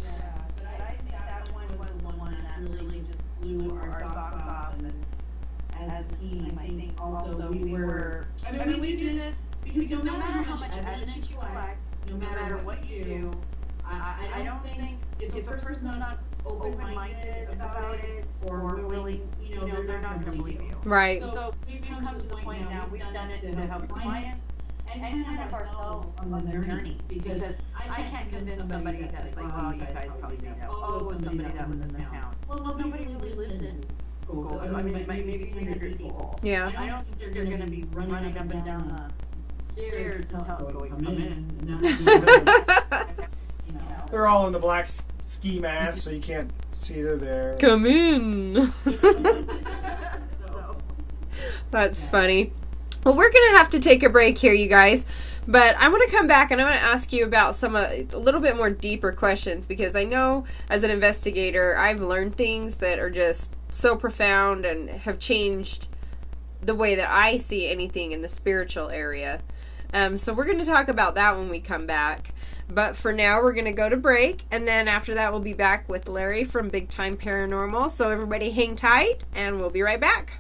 Yeah, but I think that one was the one that really just blew our socks off, and as a team, I think also we were, I mean, we do this because no matter how much evidence you collect, no matter what you do, I don't think if a person's not open-minded about it or willing, they're not going to believe you. Right. So we've come to the point now, we've done it to help clients and kind of ourselves on the journey, because I can't convince somebody that's like, well, you guys probably know, oh, it was somebody that was in the town. Well, nobody really lives in Goldfield. I mean, maybe 300 people. Yeah. I don't think they're going to be running up and down the stairs and going, come in. They're all in the black ski mask, so you can't see they're there. Come in. That's funny. Well, we're going to have to take a break here, you guys. But I want to come back and I want to ask you about a little bit more deeper questions, because I know as an investigator, I've learned things that are just so profound and have changed the way that I see anything in the spiritual area. So we're going to talk about that when we come back. But for now, we're going to go to break. And then after that, we'll be back with Larry from Big Time Paranormal. So everybody hang tight and we'll be right back.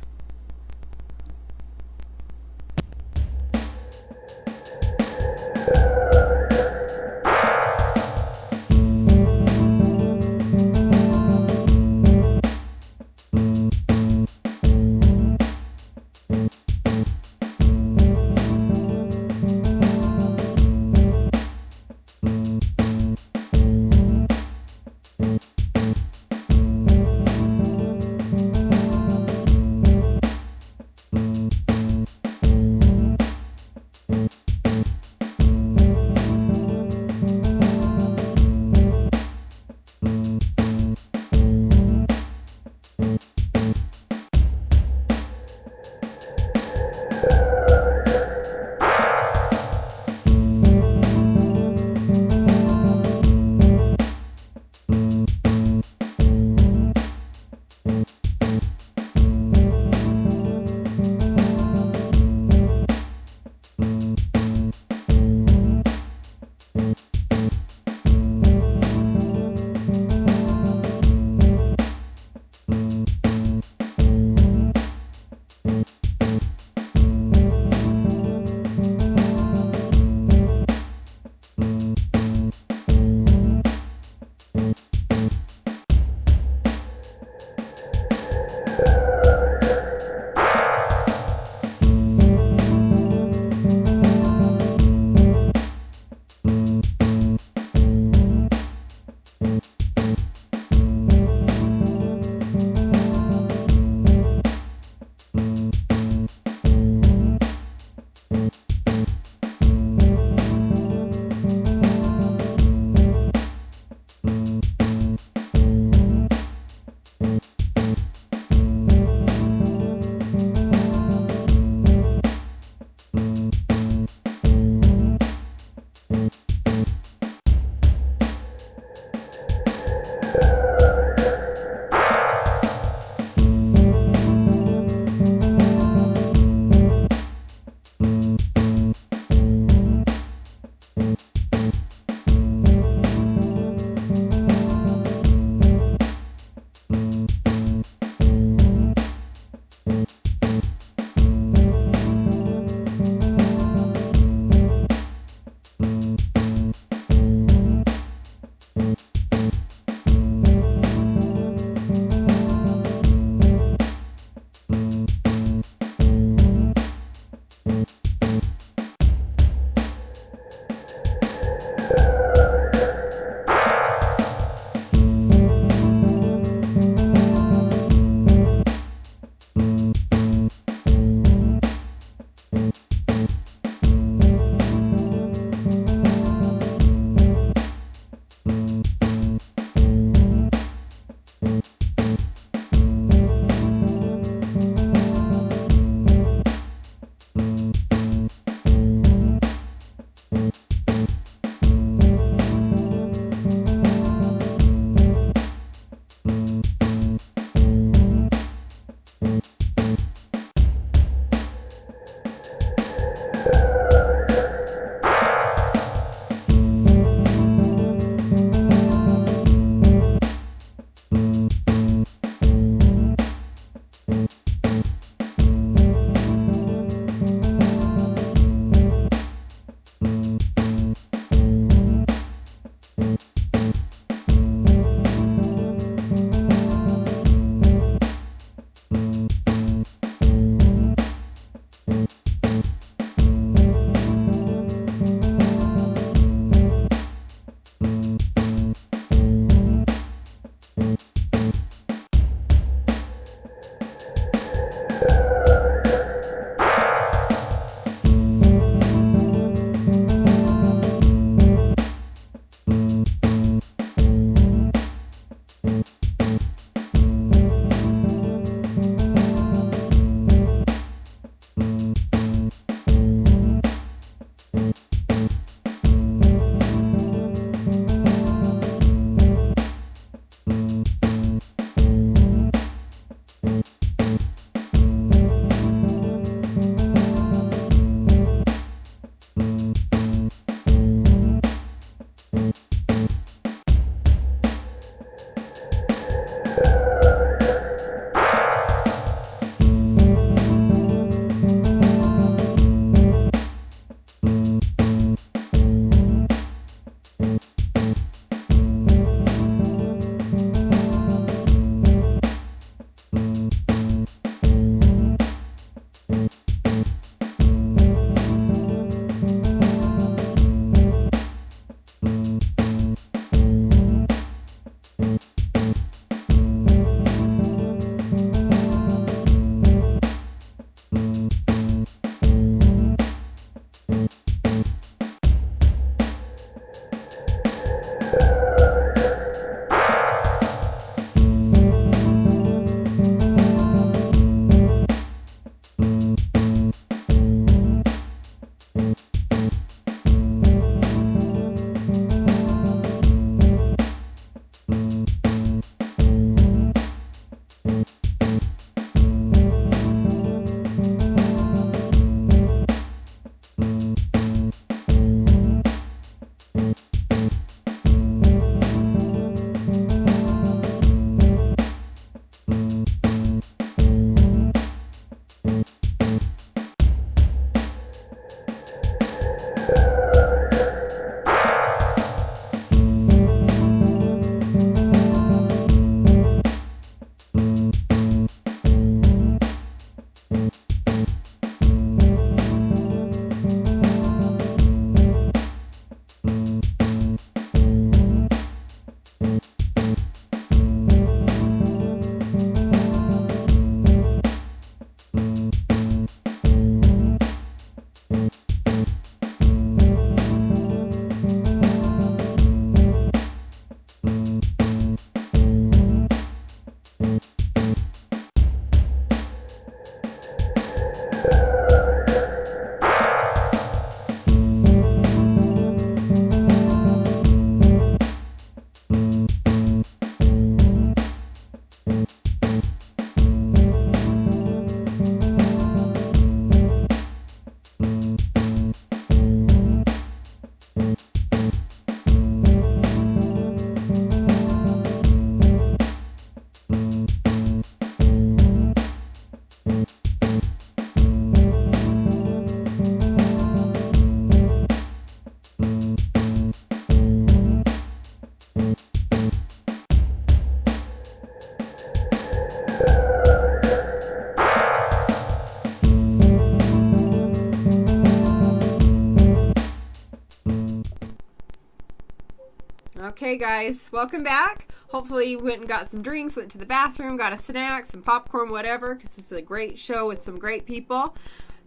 Okay, guys, welcome back. Hopefully you went and got some drinks, went to the bathroom, got a snack, some popcorn, whatever, because it's a great show with some great people.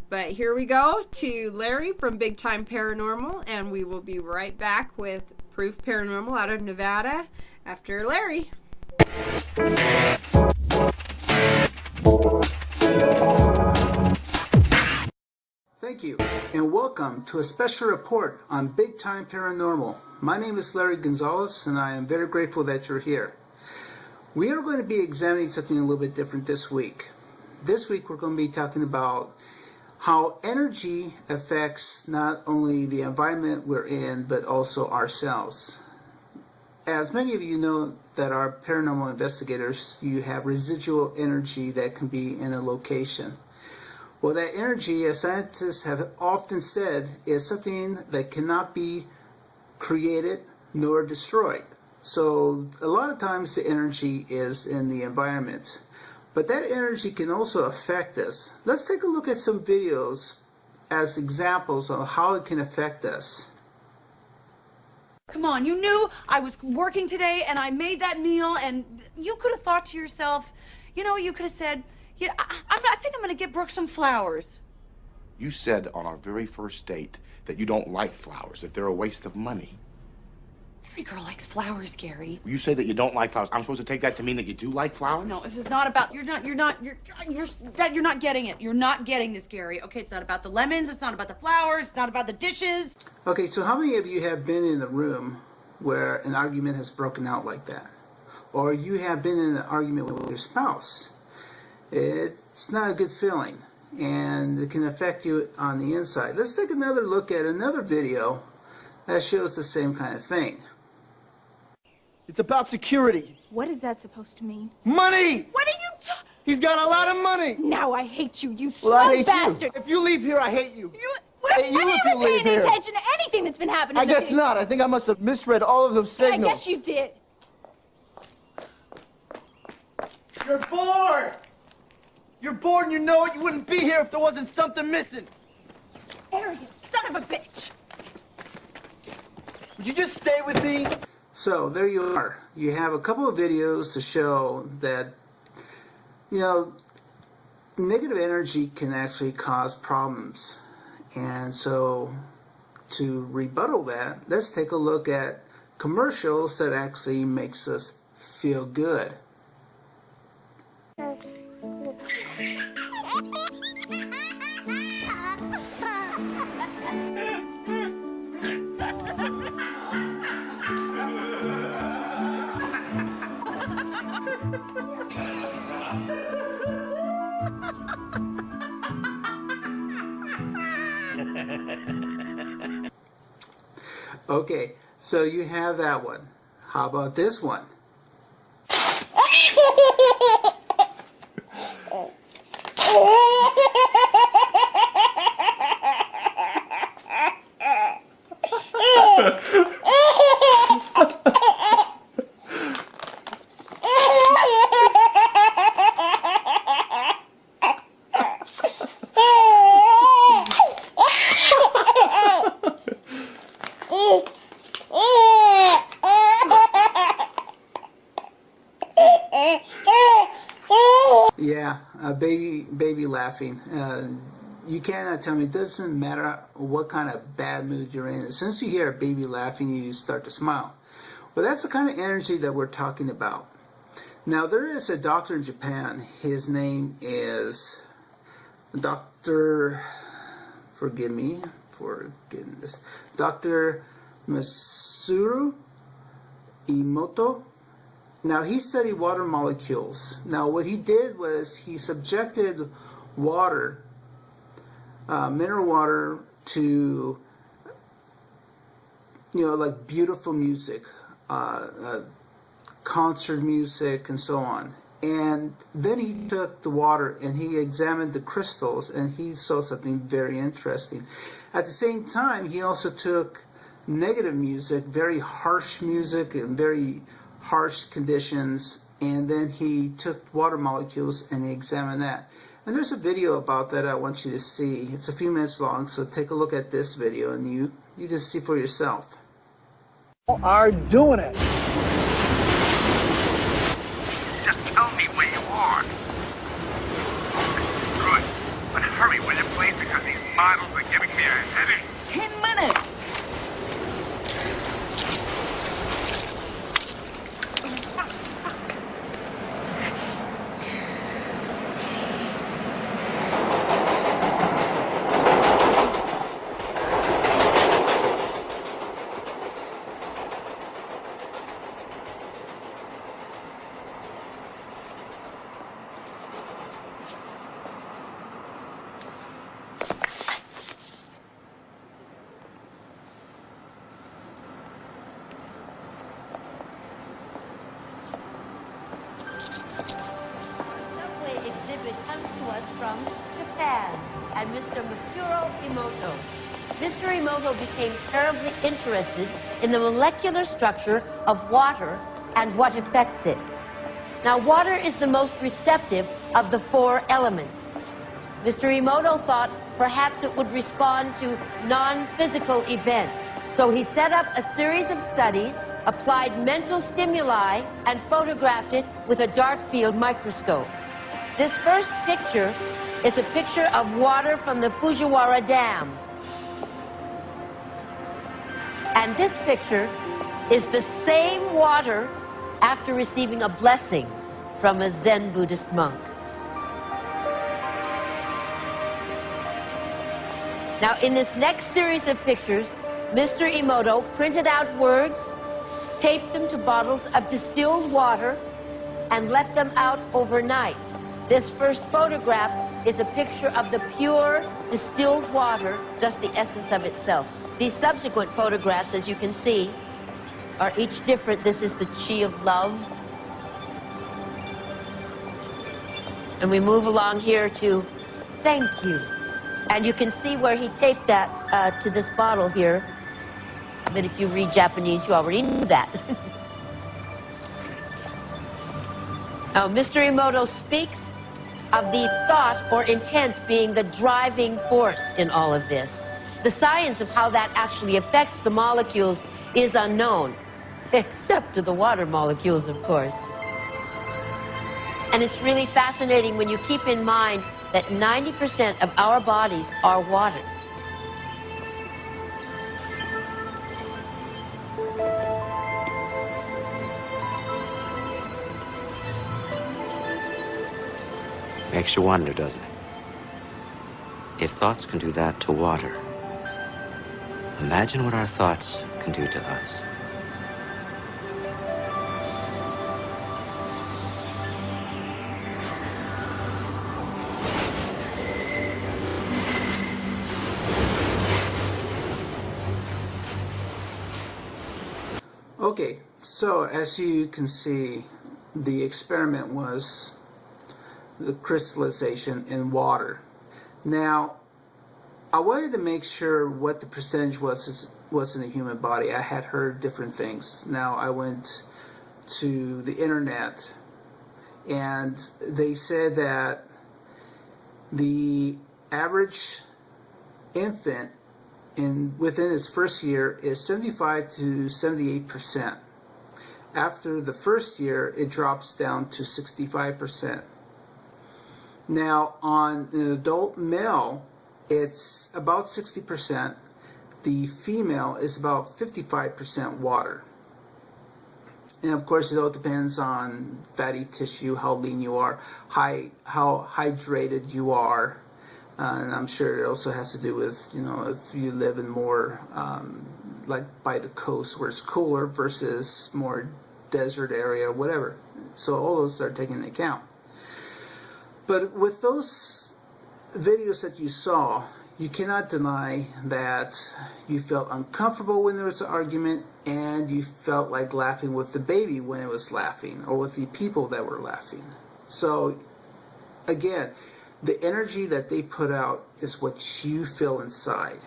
But here we go to Larry from Big Time Paranormal, and we will be right back with P.R.O.O.F Paranormal out of Nevada after Larry. Thank you, and welcome to a special report on Big Time Paranormal. My name is Larry Gonzalez, and I am very grateful that you're here. We are going to be examining something a little bit different this week. This week we're going to be talking about how energy affects not only the environment we're in, but also ourselves. As many of you know that are paranormal investigators, you have residual energy that can be in a location. Well, that energy, as scientists have often said, is something that cannot be created nor destroyed. So a lot of times the energy is in the environment. But that energy can also affect us. Let's take a look at some videos as examples of how it can affect us. Come on, you knew I was working today and I made that meal, and you could have thought to yourself, you know, you could have said, I think I'm going to get Brooke some flowers. You said on our very first date that you don't like flowers, that they're a waste of money. Every girl likes flowers, Gary. You say that you don't like flowers. I'm supposed to take that to mean that you do like flowers? No, this is not about, you're not getting it. You're not getting this, Gary. Okay, it's not about the lemons, it's not about the flowers, it's not about the dishes. Okay, so how many of you have been in a room where an argument has broken out like that? Or you have been in an argument with your spouse? It's not a good feeling, and it can affect you on the inside. Let's take another look at another video that shows the same kind of thing. It's about security. What is that supposed to mean? Money! What are you talking? He's got a lot of money. Now I hate you, you Well, I slow hate bastard. you. If you leave here, I hate you. What Hey, you have you if ever you leave paid here. attention to anything that's been happening? I guess not. I think I must have misread all of those I signals. guess you did. You're bored! You're bored and you know it. You wouldn't be here if there wasn't something missing. Arrogant son of a bitch. Would you just stay with me? So there you are. You have a couple of videos to show that, you know, negative energy can actually cause problems. And so to rebuttal that, let's take a look at commercials that actually makes us feel good. Okay, so you have that one. How about this one? Yeah, a baby laughing. You cannot tell me, it doesn't matter what kind of bad mood you're in. As soon as you hear a baby laughing, you start to smile. Well, that's the kind of energy that we're talking about. Now, there is a doctor in Japan. His name is Dr. Forgive me for getting this. Dr. Masaru Emoto. Now, he studied water molecules. Now, what he did was he subjected water, mineral water, to, you know, like beautiful music, concert music, and so on. And then he took the water and he examined the crystals, and he saw something very interesting. At the same time, he also took negative music, very harsh music, and very harsh conditions, and then he took water molecules and he examined that. And there's a video about that I want you to see. It's a few minutes long, so take a look at this video and you can see for yourself. Are doing it. Just tell me where you are. Good. But hurry, will you please, because these models are giving me a headache. 10 minutes. Exhibit comes to us from Japan and Mr. Masuro Emoto. Mr. Emoto became terribly interested in the molecular structure of water and what affects it. Now, water is the most receptive of the 4 elements. Mr. Emoto thought perhaps it would respond to non-physical events. So he set up a series of studies, applied mental stimuli, and photographed it with a dark field microscope. This first picture is a picture of water from the Fujiwara Dam. And this picture is the same water after receiving a blessing from a Zen Buddhist monk. Now, in this next series of pictures, Mr. Emoto printed out words, taped them to bottles of distilled water, and left them out overnight. This first photograph is a picture of the pure distilled water, just the essence of itself. These subsequent photographs, as you can see, are each different. This is the chi of love. And we move along here to thank you. And you can see where he taped that to this bottle here. But if you read Japanese, you already knew that. Now, Mr. Emoto speaks of the thought or intent being the driving force in all of this. The science of how that actually affects the molecules is unknown, except to the water molecules, of course. And it's really fascinating when you keep in mind that 90% of our bodies are water. Makes you wonder, doesn't it? If thoughts can do that to water, imagine what our thoughts can do to us. Okay, so as you can see, the experiment was the crystallization in water. Now, I wanted to make sure what the percentage was in the human body. I had heard different things. Now, I went to the internet, and they said that the average infant within its first year is 75 to 78%. After the first year, it drops down to 65%. Now, on an adult male, it's about 60%. The female is about 55% water. And of course, it all depends on fatty tissue, how lean you are, how hydrated you are. And I'm sure it also has to do with, if you live in more, like by the coast where it's cooler versus more desert area, whatever. So all those are taken into account. But with those videos that you saw, you cannot deny that you felt uncomfortable when there was an argument, and you felt like laughing with the baby when it was laughing, or with the people that were laughing. So, again, the energy that they put out is what you feel inside.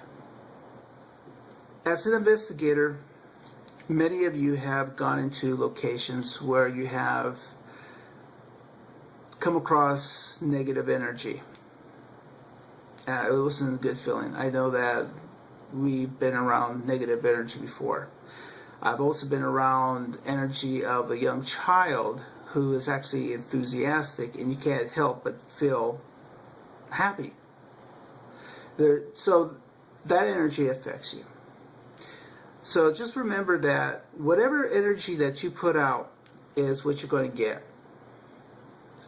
As an investigator, many of you have gone into locations where you have come across negative energy. It wasn't a good feeling. I know that we've been around negative energy before. I've also been around energy of a young child who is actually enthusiastic, and you can't help but feel happy. So that energy affects you. So just remember that whatever energy that you put out is what you're going to get.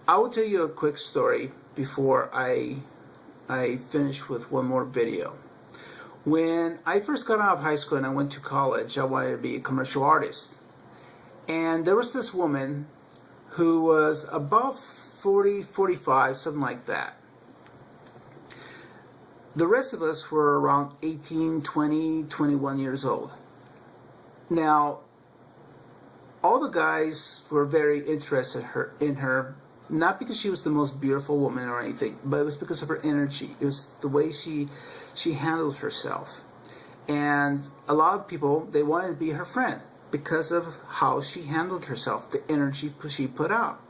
I will tell you a quick story before I finish with one more video. When I first got out of high school and I went to college, I wanted to be a commercial artist. And there was this woman who was about 40, 45, something like that. The rest of us were around 18, 20, 21 years old. Now, all the guys were very interested in her, not because she was the most beautiful woman or anything, but it was because of her energy. It was the way she handled herself. And a lot of people, they wanted to be her friend because of how she handled herself, the energy she put out.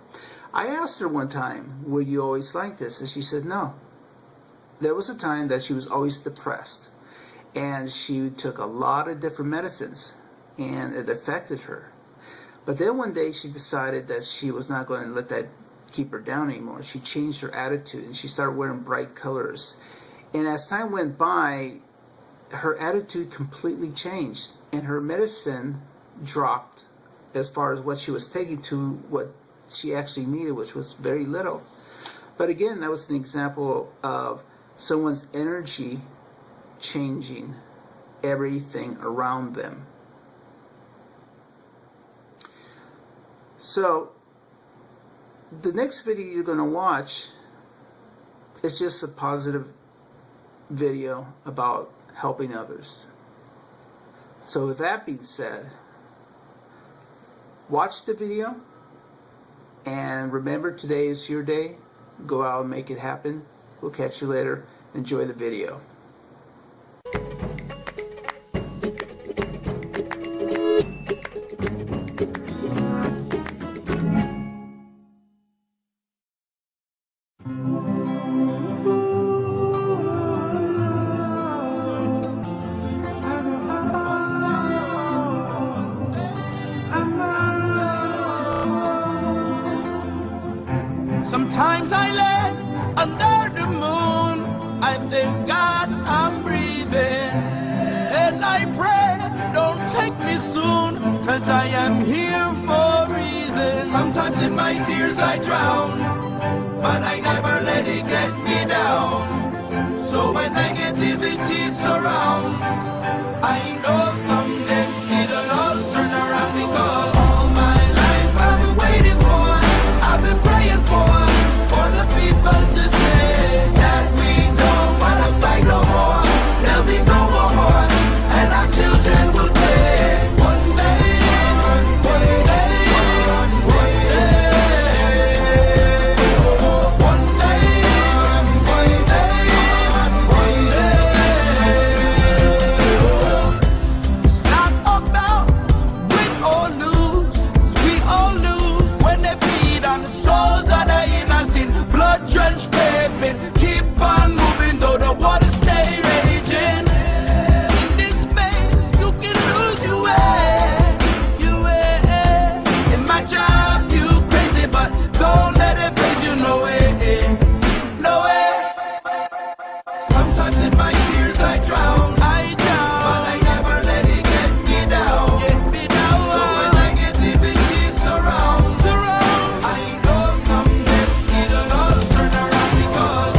I asked her one time, were you always like this? And she said, no. There was a time that she was always depressed, and she took a lot of different medicines, and it affected her. But then one day she decided that she was not going to let that keep her down anymore. She changed her attitude, and she started wearing bright colors. And as time went by, her attitude completely changed, and her medicine dropped as far as what she was taking to what she actually needed, which was very little. But again, that was an example of someone's energy changing everything around them. So the next video you're going to watch is just a positive video about helping others. So with that being said, watch the video, and remember, today is your day. Go out and make it happen. We'll catch you later. Enjoy the video. Sometimes I lay under the moon. I thank God I'm breathing. And I pray, don't take me soon, 'cause I am here for a reason. Sometimes in my tears I drown, but I never let it get me down. So when negativity surrounds, I know someday it'll all turn around, because all my life I've been waiting for, I've been praying for the people to say that we don't wanna fight no more. There'll be no more war, and our children will play. One day, one day, one day, one day, one day. It's not about win or lose, 'cause we all lose when they feed on the souls of the innocent. Blood-drenched pavement, keep on moving though the water stay raging. In this maze, you can lose your way, your way. In my job, you crazy, but don't let it face you, no way, no way. Sometimes in my tears I drown, but I never let it get me down. So when negativity surrounds, I know someday it'll all turn around, because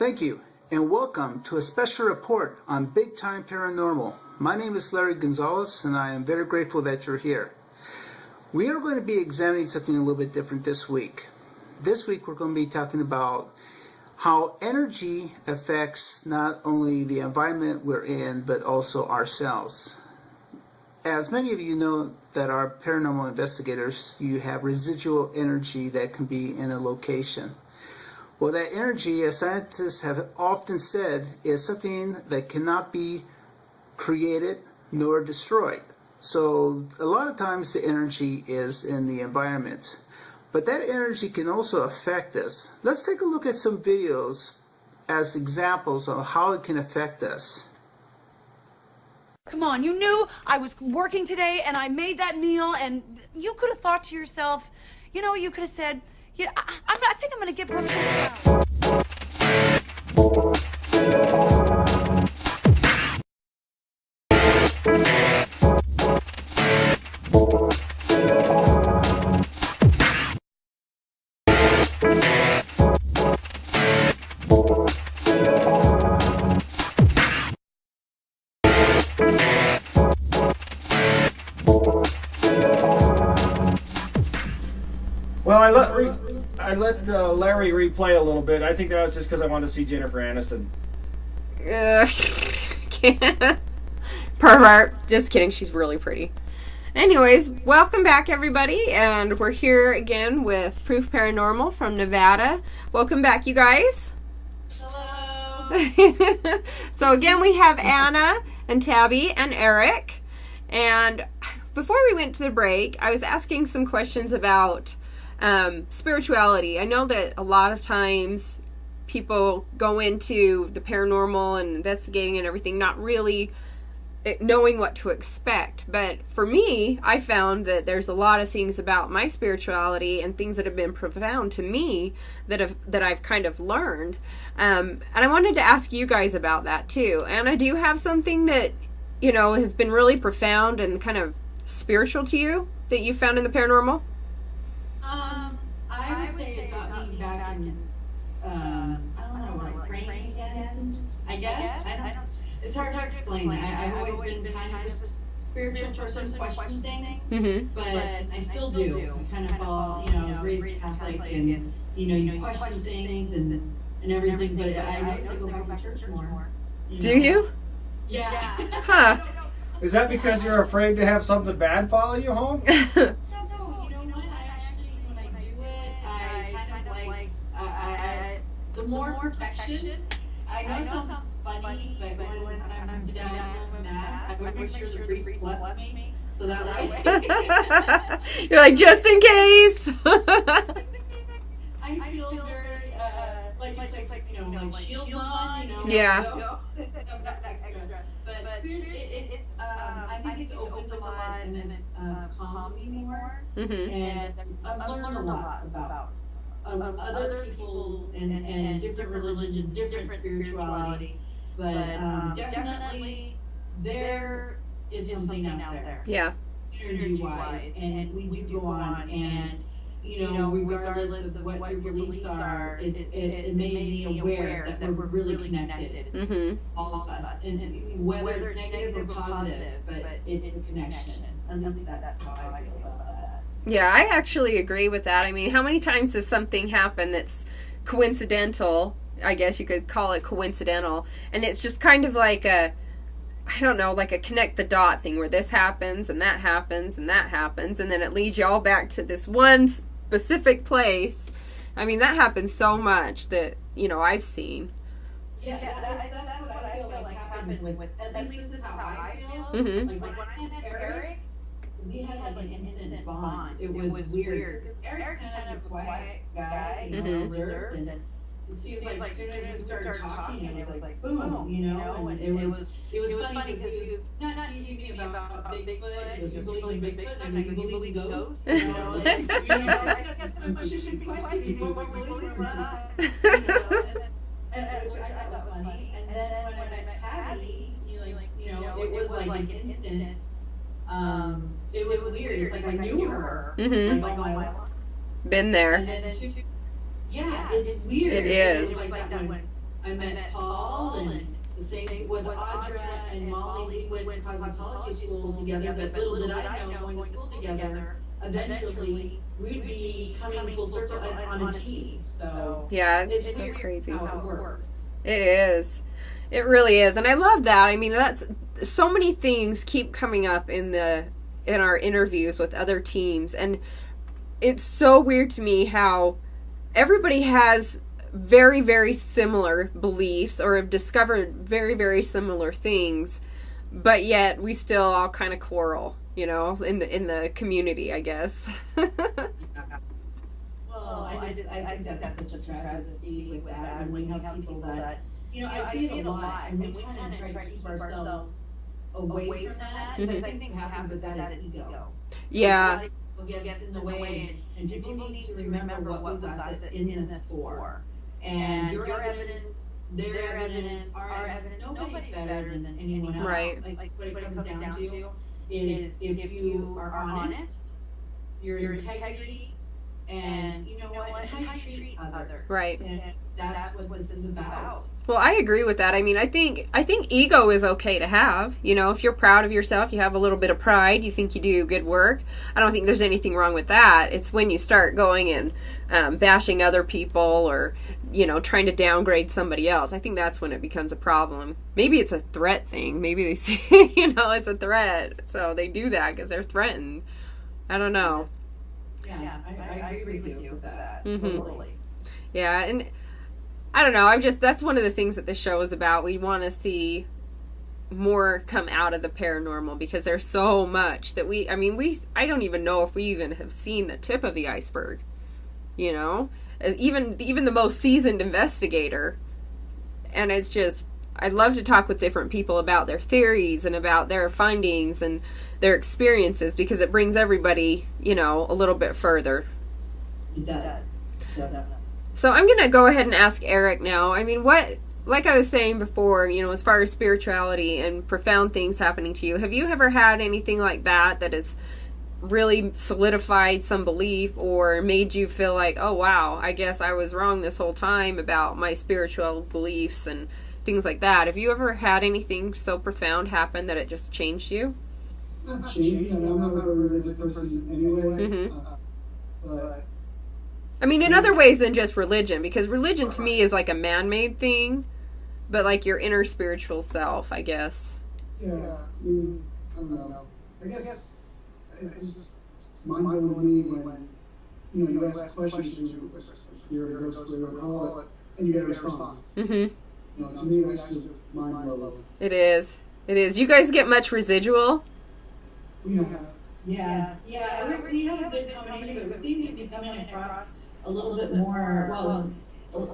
Thank you, and welcome to a special report on Big Time Paranormal. My name is Larry Gonzalez, and I am very grateful that you're here. We are going to be examining something a little bit different this week. This week we're going to be talking about how energy affects not only the environment we're in, but also ourselves. As many of you know that are paranormal investigators, you have residual energy that can be in a location. Well, that energy, as scientists have often said, is something that cannot be created nor destroyed. So a lot of times the energy is in the environment. But that energy can also affect us. Let's take a look at some videos as examples of how it can affect us. Come on, you knew I was working today and I made that meal, and you could have thought to yourself, you know, you could have said, I think I'm going to get Brooke some Well, I let Larry replay a little bit. I think that was just because I wanted to see Jennifer Aniston. Can't. Pervert. Just kidding. She's really pretty. Anyways, welcome back, everybody, and we're here again with Proof Paranormal from Nevada. Welcome back, you guys. Hello. So again, we have Anna and Tabby and Eric. And before we went to the break, I was asking some questions about spirituality. I know that a lot of times people go into the paranormal and investigating and everything not really knowing what to expect. But for me, I found that there's a lot of things about my spirituality and things that have been profound to me that I've kind of learned. And I wanted to ask you guys about that too. Anna, do you have something that, you know, has been really profound and kind of spiritual to you that you found in the paranormal? I would say it got me back in, I don't know, like praying again, I guess. I don't, it's hard to explain. I've always been kind of a spiritual person, question things, but I still do. I kind of fall, raised Catholic and, you question things and everything, but I wish I go back to church more. Do you? Yeah. Huh. Is that because you're afraid to have something bad follow you home? The more protection, I know it sounds funny, but when I'm down with math, I make sure the priest bless me, so that way. You're like, just in case. I feel very, like shields on, Yeah. But spirit, I think it's opened a lot and it's calmed me more. And I've learned a lot about other people and different religions, different spirituality, but definitely there is something out there. Yeah. Energy-wise, and we do go on, and regardless of what your beliefs are, it made me aware that we're really connected, all of us, and whether it's negative or positive, but it's a connection. And I think that's how I feel about that. Yeah, I actually agree with that. I mean, how many times does something happen that's coincidental? I guess you could call it coincidental. And it's just kind of like a connect the dot thing where this happens and that happens and that happens. And then it leads you all back to this one specific place. I mean, that happens so much that, I've seen. Yeah, that's what I feel like happened with at least this is how I feel. Like when I met Eric, we had like an instant bond. It was weird because Eric's kind of a quiet guy, reserved, and it seems like as soon as we started talking, it was like boom, and it was funny because he was not teasing me about Bigfoot. He was believing Bigfoot, and I'm like, you believe ghosts? I got some questions, what we believe or not, and which I thought was funny. And then when I met Tabby, it was like an instant. It was weird. It's like I knew her. Like all my life. Been there. And then it's weird. It is. It was like that when I met Paul, and the same with Audra and Molly. We went to cosmetology school together, but little did I know, going to school together, eventually we'd be coming full circle on a team. So yeah, it's so crazy. How it works. It is. It really is. And I love that. I mean, that's so many things keep coming up in our interviews with other teams, and it's so weird to me how everybody has very, very similar beliefs or have discovered very, very similar things, but yet we still all kind of quarrel, in the community, I guess. Well, I think that's such a tragedy with that, and we have people that, I see it a lot, and we kind of try to keep ourselves away from that, because I think half of that is ego. Yeah. Will get in the way, and people need to remember what we got in this for. And your evidence, their evidence, our evidence, nobody's better than anyone else. Right. Like what it comes down to is if you are honest, your integrity, and you know what, and how you treat others. Right. And that's what this is about. Well, I agree with that. I mean, I think ego is okay to have. If you're proud of yourself, you have a little bit of pride, you think you do good work. I don't think there's anything wrong with that. It's when you start going and bashing other people or, trying to downgrade somebody else. I think that's when it becomes a problem. Maybe it's a threat thing. Maybe they see, it's a threat. So they do that because they're threatened. I don't know. Yeah, I agree with you with that. Mm-hmm. Totally. Yeah, and I don't know, that's one of the things that the show is about. We want to see more come out of the paranormal because there's so much that I don't even know if we even have seen the tip of the iceberg, even the most seasoned investigator. And it's just, I'd love to talk with different people about their theories and about their findings and their experiences because it brings everybody, a little bit further. It does. So I'm going to go ahead and ask Eric now. I mean, like I was saying before, as far as spirituality and profound things happening to you, have you ever had anything like that has really solidified some belief or made you feel like, oh, wow, I guess I was wrong this whole time about my spiritual beliefs and things like that? Have you ever had anything so profound happen that it just changed you? Not changed. I'm not a religious person anyway. Mm-hmm. But I mean, in other ways than just religion, because religion to me is like a man-made thing, but like your inner spiritual self, I guess. Yeah, I don't know. I guess it's just mind-blowing to me when, you ask questions to a spirit or ghost, whatever you call it, and you get a response. Mm-hmm. To me, that's just mind-blowing. It is. You guys get much residual? We have. Yeah. We have a good combination, but we seem to be coming across a little bit more,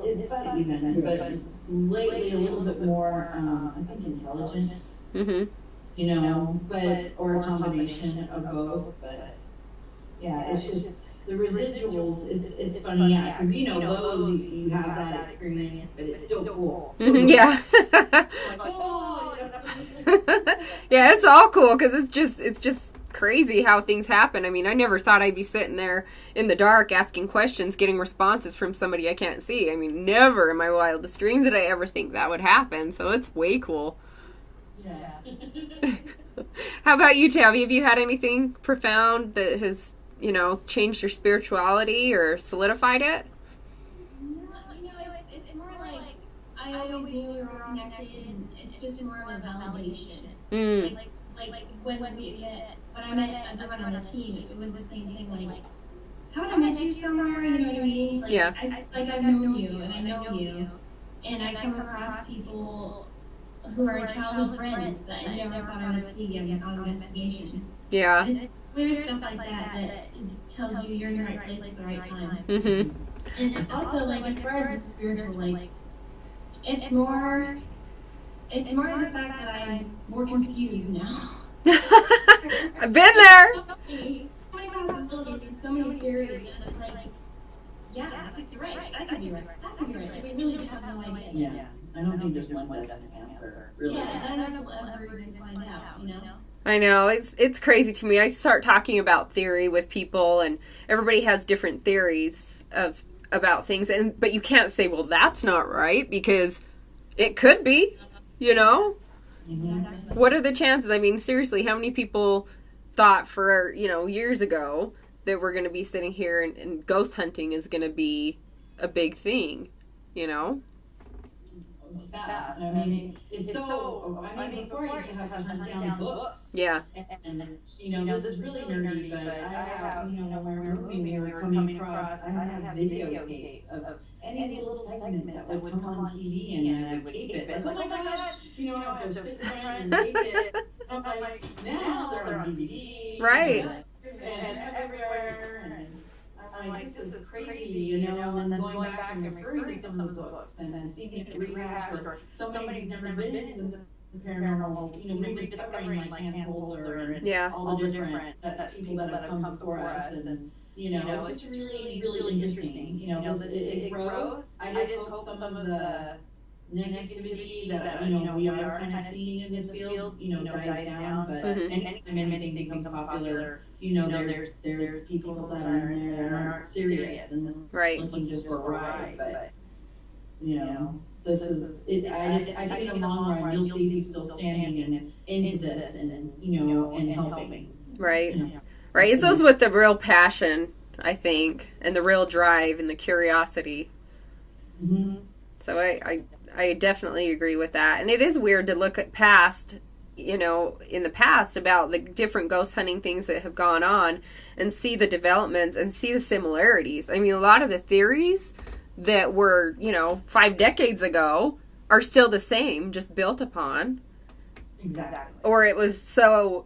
it's funny even, but lately a little bit more, I think, intelligent. Mm-hmm. But, or a combination of both, but, yeah, it's just, the residuals, it's funny, yeah, because, those, you have that experience, but it's still cool. Mm-hmm, yeah. Yeah, it's all cool, because it's just crazy how things happen. I mean, I never thought I'd be sitting there in the dark asking questions, getting responses from somebody I can't see. I mean, never in my wildest dreams did I ever think that would happen, so it's way cool. Yeah. How about you, Tabby? Have you had anything profound that has, changed your spirituality or solidified it? No, it's more like I always knew we were connected. It's just more of a validation. Like when I met everyone on a team, it was the same thing. Like, haven't I met you somewhere? You know what I mean? Like, yeah. I've known you, and I know you, and I come across people who are childhood friends that I never thought I would see again on investigations. Yeah. And weird stuff like that tells you you're in the right place at the right time. Mm-hmm. And also, like, as far as the spiritual, like, it's more the fact that I'm more confused now. I've been there. So many possibilities, so many theories, and it's like, yeah, I could be right. I could be right. Like, we really have no idea. Yeah. I don't think there's one definite answer, really. Yeah, and I don't know if we'll ever even find out, I know, it's crazy to me. I start talking about theory with people, and everybody has different theories about things, but you can't say, well, that's not right, because It could be, you know? Mm-hmm. What are the chances? I mean, seriously, how many people thought for, years ago that we're going to be sitting here and ghost hunting is going to be a big thing, Yeah, I mean, it's so. I mean, before I used to have to hunt down books. Yeah. And this is really nerdy, but I have, when we were moving, we were coming across. I have videotapes of any little segment that would come on TV, and I would tape it. Like, oh my god, I have to sit there and tape it. I'm like, now they're on DVD. Right. And everywhere, and I'm like, this is crazy, and then going back and referring to some of the books and seeing it rehashed, or somebody who's never been into the paranormal, rediscovering like Hans Holzer and all the different people that have come before us, and it's just really, really interesting. It grows. I just hope some of the negativity that we are kind of seeing in the field, dies down. But anytime anything becomes popular, there's people that are in there that aren't serious and looking just for a ride. But this is it. I think in the long run, you'll see people still standing into this and and helping. Right. Right. It's those with the real passion, I think, and the real drive and the curiosity. Mm-hmm. So I definitely agree with that. And it is weird to look at past, in the past about the different ghost hunting things that have gone on and see the developments and see the similarities. I mean, a lot of the theories that were, 5 decades ago are still the same, just built upon. Exactly. Or it was so,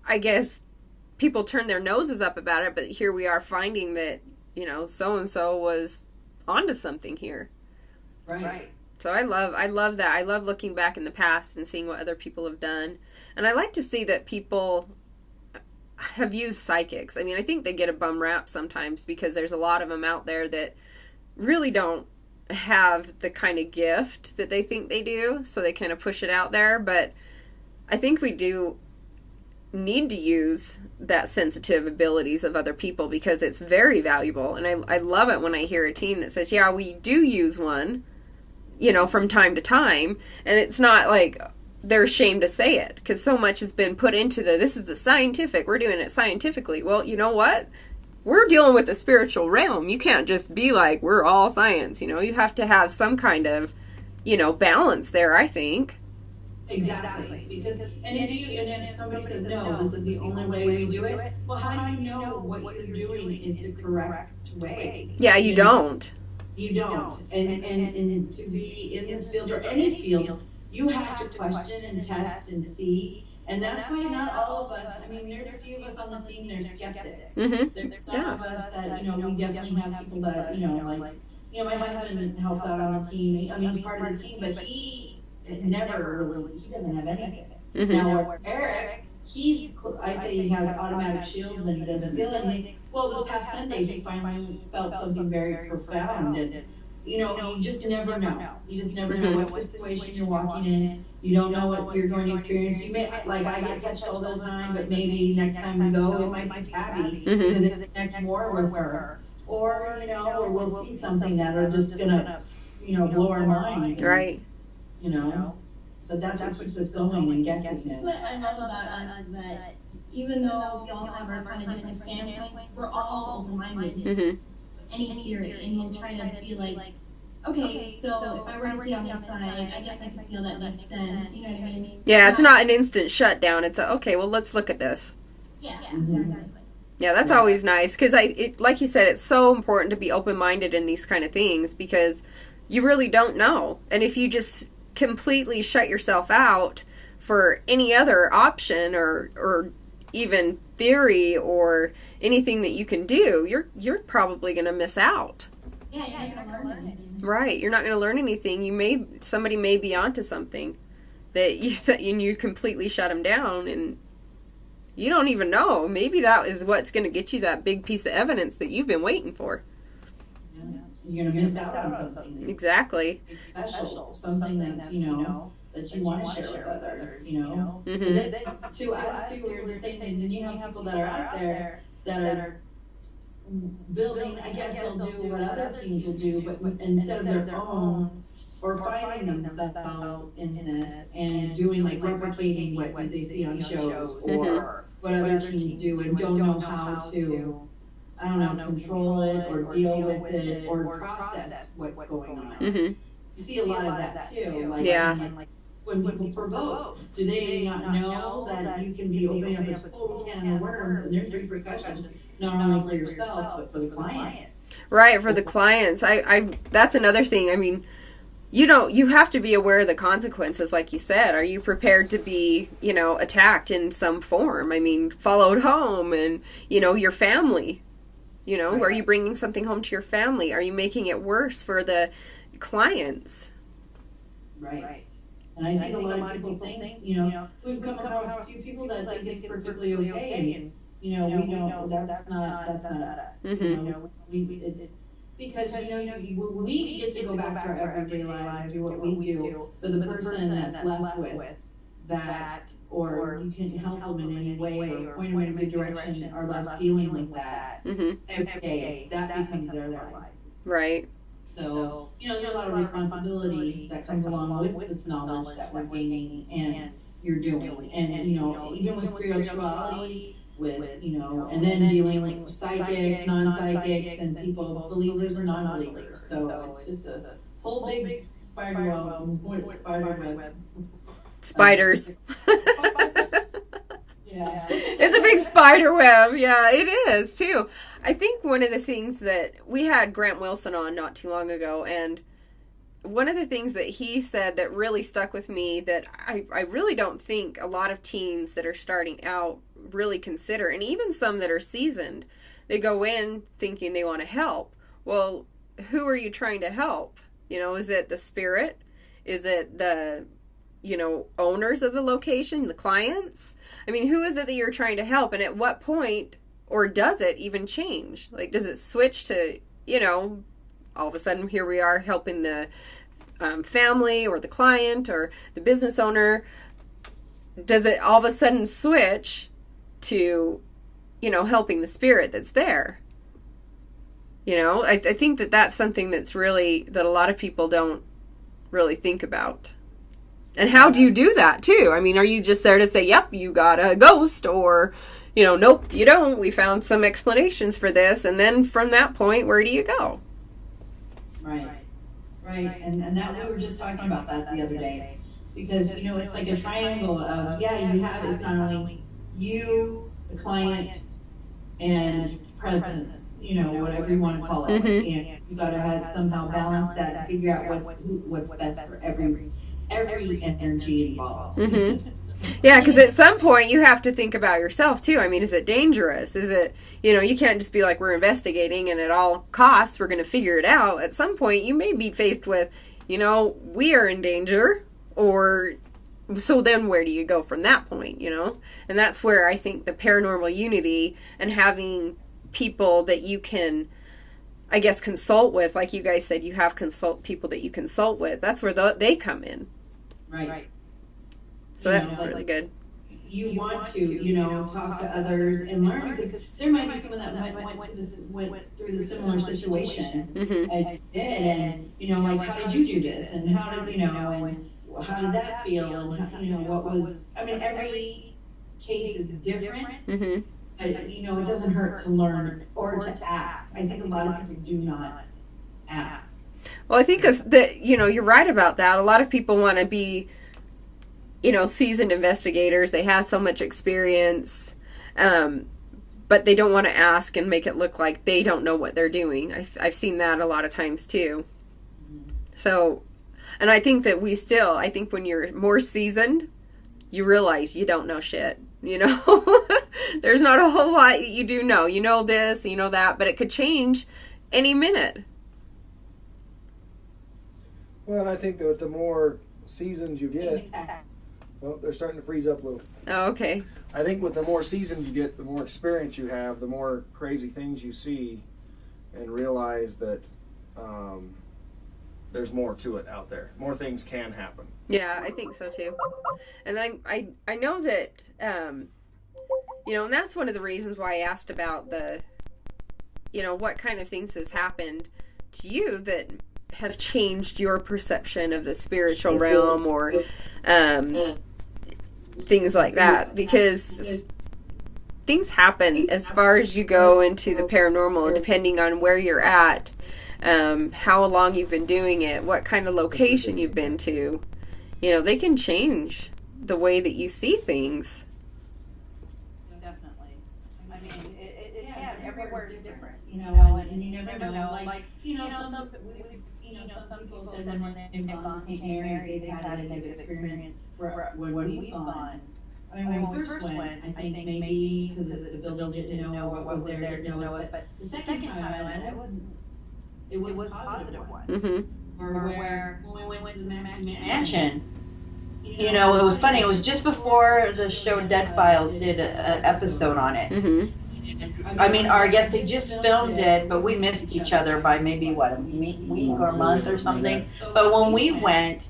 I guess, people turned their noses up about it, but here we are finding that, so-and-so was onto something here. Right. So I love that. I love looking back in the past and seeing what other people have done. And I like to see that people have used psychics. I mean, I think they get a bum rap sometimes because there's a lot of them out there that really don't have the kind of gift that they think they do. So they kind of push it out there. But I think we do need to use that sensitive abilities of other people because it's very valuable. And I love it when I hear a team that says, yeah, we do use one, from time to time. And it's not like they're ashamed to say it because so much has been put into this is the scientific, we're doing it scientifically. Well, you know what? We're dealing with the spiritual realm. You can't just be like, we're all science, you have to have some kind of, balance there, I think. Exactly. Because if somebody says no, this is the only way we do it. Well, how do you know what you're doing is the correct way? Yeah, you don't. You don't. And to be in this field or any field, you have to question and test and see. And that's why not all of us. I mean, there's a few of us on the team. There's skeptics. Mm-hmm. There's some of us that we definitely have people that my husband helps out on the team. I mean, he's part of the team, but he never really, he doesn't have anything. Mm-hmm. Now, Eric, I say he has automatic shields and he doesn't feel anything. Well, this past Sunday, he finally felt something very profound. And, you just never know. You just never know what situation you're walking in. You don't know what you're going to experience. You may, like I get touched all the time, but maybe next time we go, it might be Tabby because it connects more with her. Or, or we'll see something that are just going to, blow our minds. Right. But that's what keeps us going and guessing. What I love about us is that even though we all have our kind of different standpoints, we're all open-minded. Mm-hmm. Any theory, and we'll try to be like, okay, so if I were to see on this side, I guess I can feel that makes sense. You know what I mean? Yeah, it's not an instant shutdown. It's okay, well, let's look at this. Yeah, exactly. Yeah, that's always nice because like you said, it's so important to be open-minded in these kind of things because you really don't know. And if you just completely shut yourself out for any other option or even theory or anything that you can do, you're probably going to miss out. Yeah, you're not going to learn anything. Right, you're not going to learn anything. Somebody may be onto something that you completely shut them down and you don't even know. Maybe that is what's going to get you that big piece of evidence that you've been waiting for. You're going to miss out on something. Exactly. Special, something that you want to share with others, Mm-hmm. To us too, we're the same thing. Then you have people that are out there that are building, I guess they'll do what other teams will do, but instead of their own, or finding themselves in this and doing like replicating what they see on shows or what other teams do and don't know how to, I don't know, control it or deal with it or process what's going on. Mm-hmm. You see a lot of that too. Like, when people provoke, do they not know that you can be opening up a total can of worms and there's repercussions not only for yourself but for the clients? Right, for the clients. I that's another thing. I mean, you have to be aware of the consequences, like you said. Are you prepared to be, attacked in some form? I mean, followed home and, your family. Right. Are you bringing something home to your family? Are you making it worse for the clients? Right. And I think a lot of people think, we've come across a few people that think it's perfectly okay, and, we know that's not us. Mm-hmm. It's because, we get to go back to our everyday lives and do what we do, but the person that's left with that, or you can help them in any way, or point them in a good direction, are left feeling like that every day, that becomes their life. Right. So, there's a lot of responsibility that comes along with this knowledge that we're gaining and you're doing. And, even with spirituality, with, and then dealing with psychics, non-psychics, and people, believers or non-believers. So it's just a whole big spider web. Spiders. Yeah. It's a big spider web. Yeah, it is too. I think one of the things that we had Grant Wilson on not too long ago, and one of the things that he said that really stuck with me that I really don't think a lot of teams that are starting out really consider, and even some that are seasoned, they go in thinking they want to help. Well, who are you trying to help? Is it the spirit? Is it the owners of the location, the clients? I mean, who is it that you're trying to help? And at what point, or does it even change? Like, does it switch to, all of a sudden here we are helping the family or the client or the business owner? Does it all of a sudden switch to, helping the spirit that's there? I think that that's something that a lot of people don't really think about. And how do you do that too? I mean, are you just there to say, yep, you got a ghost, or, nope, you don't. We found some explanations for this. And then from that point, where do you go? Right. And that we were just talking about that the other day. Because, it's like a triangle of, you have, it's not only you, the client, and presence, whatever you want to call it. Mm-hmm. And you got to somehow balance that and figure out what's best for every energy involved. Mm-hmm. Yeah, because at some point you have to think about yourself too. I mean, is it dangerous? Is it, you can't just be like, we're investigating and at all costs we're going to figure it out. At some point you may be faced with, we are in danger, or so then where do you go from that point, And that's where I think the paranormal unity and having people that you can, I guess, consult with, like you guys said, you have people that you consult with. That's where they come in. Right. So that's really good. You want to, talk to others and learn, because there might be someone that went through the similar situation Mm-hmm. as you did, and like, how did you do this, and how did and how did that feel, and what was? I mean, every case is different. Mm-hmm. But it doesn't hurt to learn or to ask. I think a lot of people do not ask. Well, I think that, you're right about that. A lot of people want to be, seasoned investigators. They have so much experience, but they don't want to ask and make it look like they don't know what they're doing. I've seen that a lot of times too. So, and I think that I think when you're more seasoned, you realize you don't know shit. There's not a whole lot you do know. You know this, you know that, but it could change any minute. Well, and I think that the more seasons you get, well, they're starting to freeze up a little. Oh, okay. I think with the more seasons you get, the more experience you have, the more crazy things you see, and realize that there's more to it out there. More things can happen. Yeah, I think so too. And I know that, and that's one of the reasons why I asked about the, what kind of things have happened to you that have changed your perception of the spiritual realm or things like that, because things happen as far as you go into the paranormal, depending on where you're at, how long you've been doing it, what kind of location you've been to. You know, they can change the way that you see things. Definitely. I mean, it can. Everywhere is different, you know, and you never know. Like, some people said when they've gone to St. Mary's, they've had a negative experience when we've gone. I mean, when we first went, I think maybe because the building didn't know what was there, didn't know us. But the second time I went, it was a positive one. Mm-hmm. Where when we went to the mansion, you know, it was funny. It was just before the show Dead Files did an episode on it. Mm-hmm. I mean, I guess they just filmed it, but we missed each other by maybe, a week or a month or something. But when we went,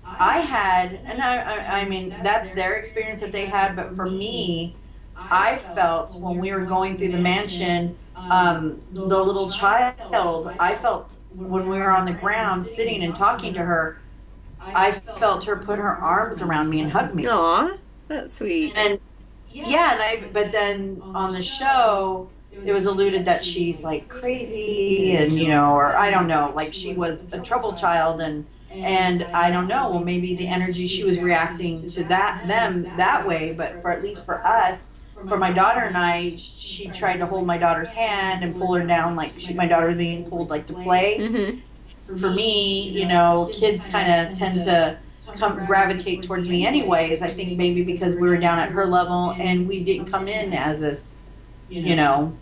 I had, and I mean, that's their experience that they had, but for me, I felt when we were going through the mansion, the little child, I felt when we were on the ground sitting and talking to her, I felt her put her arms around me and hug me. Aw, that's sweet. And but then on the show, it was alluded that she's like crazy and, you know, or I don't know, like she was a troubled child and I don't know, well, maybe the energy she was reacting to them that way, but at least for us, for my daughter and I, she tried to hold my daughter's hand and pull her down like my daughter was being pulled like to play. Mm-hmm. For me, you know, kids kind of tend to gravitate towards me anyways. I think maybe because we were down at her level and we didn't come in as this, you know,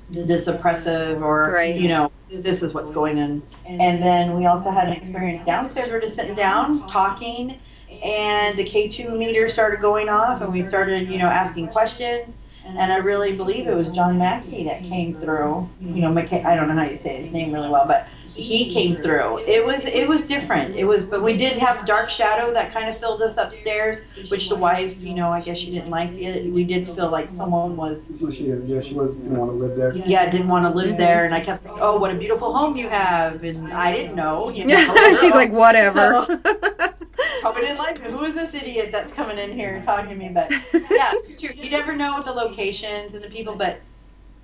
this oppressive or, right. You know, this is what's going on. And then we also had an experience downstairs. We're just sitting down talking and the K2 meter started going off and we started, you know, asking questions. And I really believe it was John Mackey that came through. You know, I don't know how you say his name really well, but he came through. It was different. But we did have dark shadow that kind of filled us upstairs, which the wife, you know, I guess she didn't like it. We did feel like someone was. Well, she didn't want to live there. Yeah, didn't want to live there, and I kept saying, "Oh, what a beautiful home you have," and I didn't know. You know, she's like, whatever. Probably didn't like me. Who is this idiot that's coming in here and talking to me? But yeah, it's true. You never know with the locations and the people, but.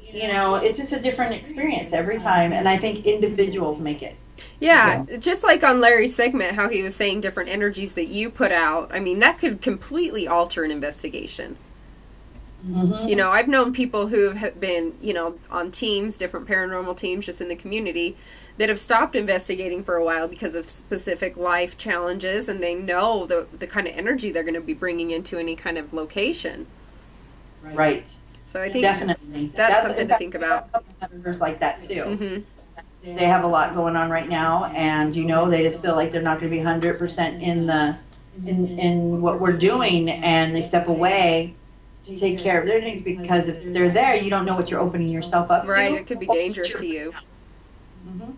You know, it's just a different experience every time, and I think individuals make it. Yeah, just like on Larry's segment, how he was saying different energies that you put out. I mean, that could completely alter an investigation. Mm-hmm. You know, I've known people who have been, you know, on teams, different paranormal teams just in the community, that have stopped investigating for a while because of specific life challenges, and they know the kind of energy they're going to be bringing into any kind of location. Right. So I think definitely that's something to think about. Members like that too. Mm-hmm. They have a lot going on right now, and you know they just feel like they're not going to be 100% in what we're doing, and they step away to take care of their needs because if they're there, you don't know what you're opening yourself up to. Right, it could be dangerous to you. Mm-hmm.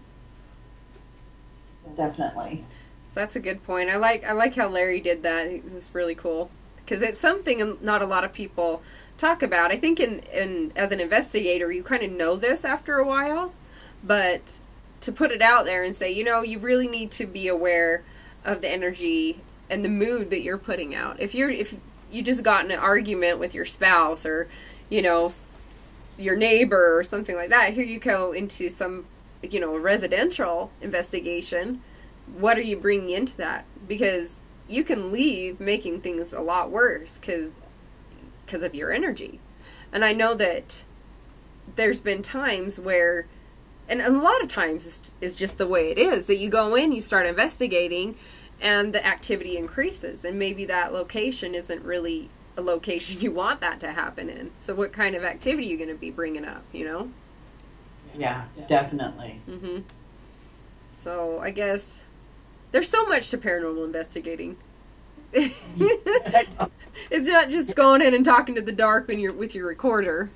Definitely. That's a good point. I like how Larry did that. It was really cool because it's something not a lot of people talk about. I think in as an investigator, you kind of know this after a while, but to put it out there and say, you know, you really need to be aware of the energy and the mood that you're putting out. If you just got in an argument with your spouse or, you know, your neighbor or something like that, here you go into some, you know, residential investigation. What are you bringing into that? Because you can leave making things a lot worse because of your energy. And I know that there's been times where, and a lot of times is just the way it is, that you go in, you start investigating, and the activity increases. And maybe that location isn't really a location you want that to happen in. So what kind of activity are you going to be bringing up, you know? Yeah, definitely. Mm-hmm. So I guess there's so much to paranormal investigating. It's not just going in and talking to the dark when you're with your recorder.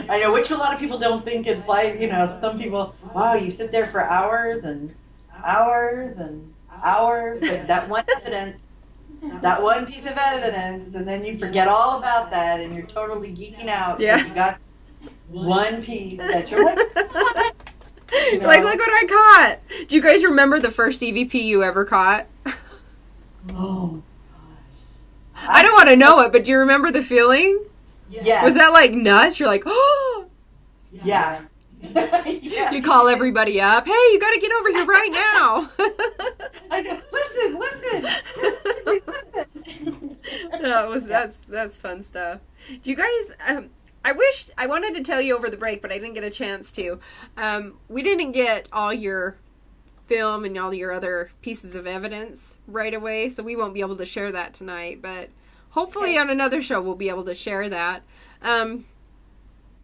I know, which a lot of people don't think it's like, you know, some people, wow, you sit there for hours and hours and hours, but that one piece of evidence, and then you forget all about that and you're totally geeking out. Yeah. You got one piece that you're like, what? You know? Like, look what I caught. Do you guys remember the first EVP you ever caught? Oh, I don't want to know it, but do you remember the feeling? yes. Was that like nuts? You're like, oh. Yeah. Yeah. You call everybody up. Hey, you got to get over here right now. I know. Listen. That's fun stuff. Do you guys? I wanted to tell you over the break, but I didn't get a chance to. We didn't get all your film and all your other pieces of evidence right away, so we won't be able to share that tonight. But hopefully, on another show, we'll be able to share that.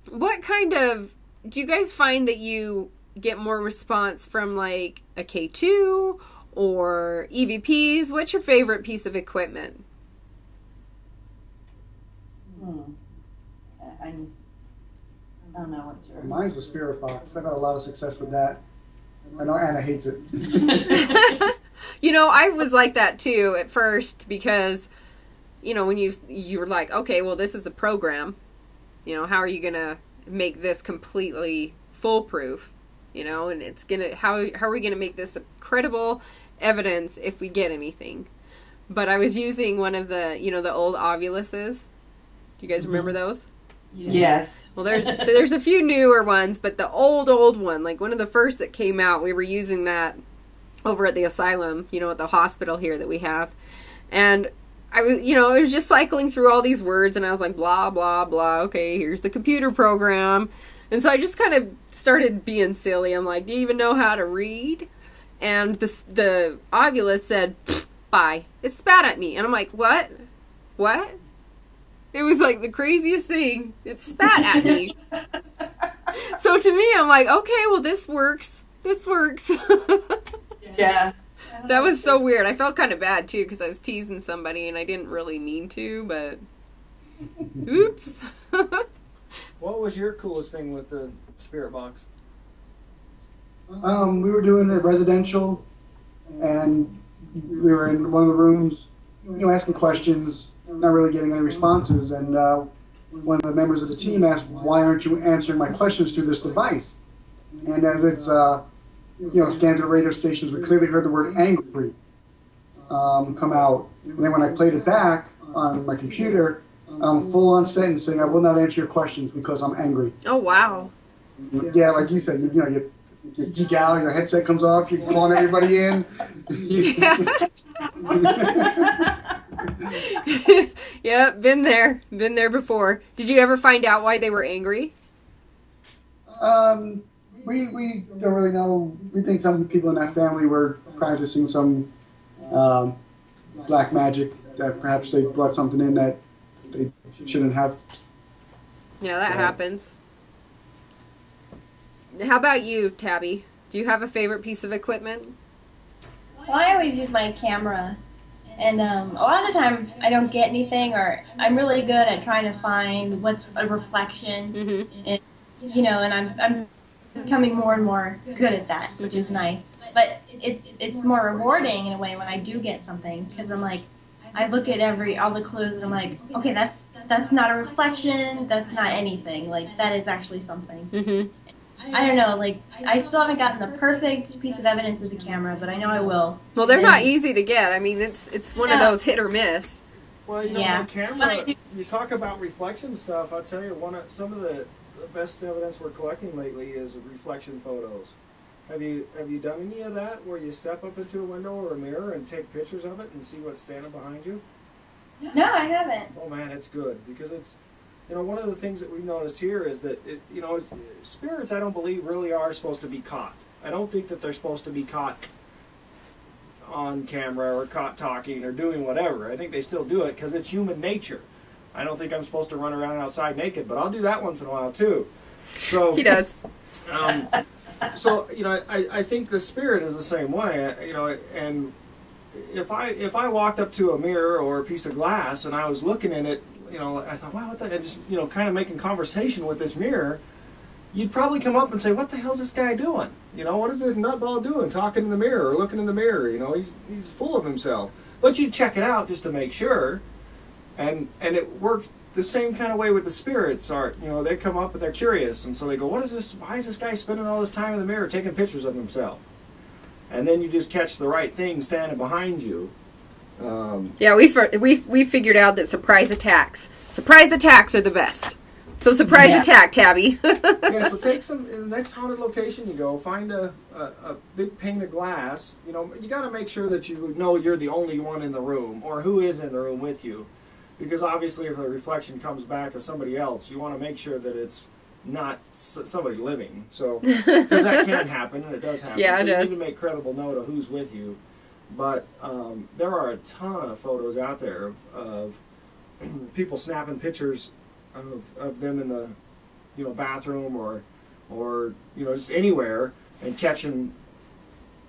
What kind of do you guys find that you get more response from, like a K2 or EVPs? What's your favorite piece of equipment? I don't know what yours. Mine's the spirit box. I've had a lot of success with that. I know Anna hates it. You know, I was like that too at first because, you know, when you were like, okay, well, this is a program. You know, how are you gonna make this completely foolproof? You know, and it's gonna how are we gonna make this credible evidence if we get anything? But I was using one of the, you know, the old ovuluses. Do you guys remember those? Yes. Well, there's a few newer ones, but the old one, like one of the first that came out, we were using that over at the asylum, you know, at the hospital here that we have. And I was, you know, I was just cycling through all these words, and I was like, blah, blah, blah. Okay, here's the computer program. And so I just kind of started being silly. I'm like, do you even know how to read? And the ovulus said, bye. It spat at me. And I'm like, what? What? It was like the craziest thing. It spat at me. So to me, I'm like, okay, well, this works. This works. Yeah. That was so weird. I felt kind of bad, too, because I was teasing somebody, and I didn't really mean to, but oops. What was your coolest thing with the spirit box? We were doing a residential, and we were in one of the rooms, you know, asking questions, not really getting any responses, and one of the members of the team asked, why aren't you answering my questions through this device? And as it's, you know, scanned to the radio stations, we clearly heard the word angry come out. And then when I played it back on my computer, full-on sentence saying, I will not answer your questions because I'm angry. Oh, wow. Yeah, like you said, you know, you geek out, your headset comes off, you're calling everybody in. Yeah. Yep, been there before. Did you ever find out why they were angry? We don't really know. We think some people in that family were practicing some black magic, that perhaps they brought something in that they shouldn't have. Yeah, that happens. How about you, Tabby? Do you have a favorite piece of equipment? Well, I always use my camera, and a lot of the time I don't get anything, or I'm really good at trying to find what's a reflection, and, you know, and I'm becoming more and more good at that, which is nice. But it's more rewarding in a way when I do get something, because I'm like, I look at all the clues, and I'm like, okay, that's not a reflection, that's not anything, like that is actually something. Mm-hmm. I don't know, like, I still haven't gotten the perfect piece of evidence with the camera, but I know I will. Well, they're not easy to get. I mean, it's one of those hit or miss. Well, you know, the camera, you talk about reflection stuff, I'll tell you, some of the best evidence we're collecting lately is reflection photos. Have you done any of that, where you step up into a window or a mirror and take pictures of it and see what's standing behind you? No, I haven't. Oh man, it's good, because it's, you know, one of the things that we've noticed here is that, you know, spirits, I don't believe, really are supposed to be caught. I don't think that they're supposed to be caught on camera or caught talking or doing whatever. I think they still do it because it's human nature. I don't think I'm supposed to run around outside naked, but I'll do that once in a while too. So he does. So, you know, I think the spirit is the same way, you know, and if I walked up to a mirror or a piece of glass and I was looking in it, you know, I thought, wow, what the, and just, you know, kind of making conversation with this mirror, you'd probably come up and say, what the hell's this guy doing? You know, what is this nutball doing, talking in the mirror or looking in the mirror? You know, he's full of himself. But you'd check it out just to make sure, and it worked the same kind of way with the spirits are, they come up and they're curious, and so they go, what is this? Why is this guy spending all this time in the mirror taking pictures of himself? And then you just catch the right thing standing behind you. Yeah, we figured out that surprise attacks are the best. So surprise attack, Tabby. Yeah, so take some, in the next haunted location you go, find a big pane of glass. You got to make sure that you know you're the only one in the room, or who is in the room with you. Because obviously if a reflection comes back of somebody else, you want to make sure that it's not somebody living. So, because that can happen, and it does happen. Yeah, so it does. You need to make credible note of who's with you. But there are a ton of photos out there of people snapping pictures of them in the bathroom or just anywhere and catching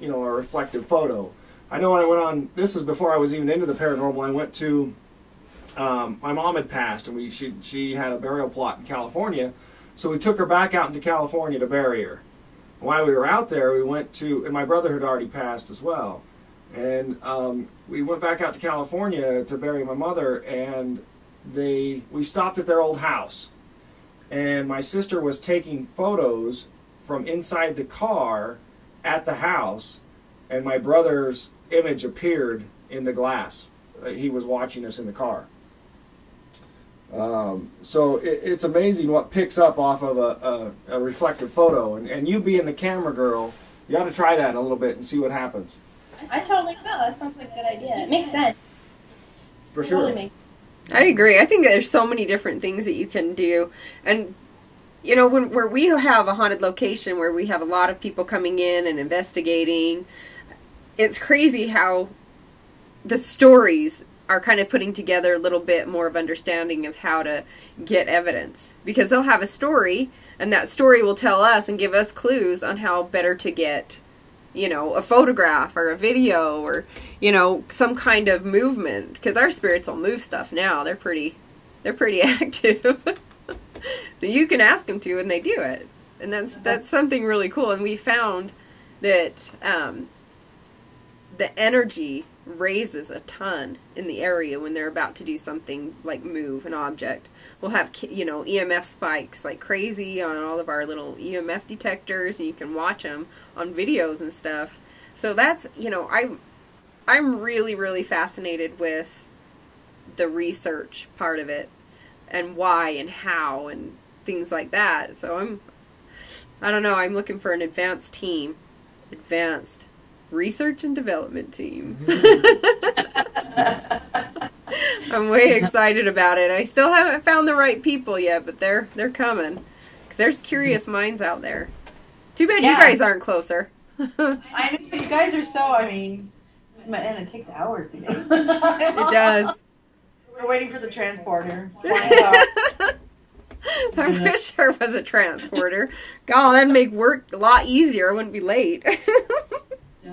a reflective photo. I know when I went on, this is before I was even into the paranormal, I went to my mom had passed, and she had a burial plot in California, so we took her back out into California to bury her. While we were out there, we went to, and my brother had already passed as well, and we went back out to California to bury my mother, and we stopped at their old house, and my sister was taking photos from inside the car at the house, and my brother's image appeared in the glass. He was watching us in the car. So it's amazing what picks up off of a reflective photo, and you being the camera girl, you ought to try that a little bit and see what happens. I totally will. That sounds like a good idea. It makes sense. For sure. Totally makes I agree. I think that there's so many different things that you can do. And, where we have a haunted location where we have a lot of people coming in and investigating, it's crazy how the stories are kind of putting together a little bit more of understanding of how to get evidence. Because they'll have a story, and that story will tell us and give us clues on how better to get, a photograph or a video or, some kind of movement. Because our spirits will move stuff now. They're pretty active. So you can ask them to, and they do it. And that's something really cool. And we found that the energy raises a ton in the area when they're about to do something like move an object. We'll have EMF spikes like crazy on all of our little EMF detectors, and you can watch them on videos and stuff. So that's I'm really, really fascinated with the research part of it and why and how and things like that. So I don't know, I'm looking for an advanced research and development team. I'm way excited about it. I still haven't found the right people yet, but they're coming. Because there's curious minds out there. Too bad you guys aren't closer. I know, you guys are so, and it takes hours to get. It does. We're waiting for the transporter. I wish there was a transporter. God, that'd make work a lot easier. I wouldn't be late.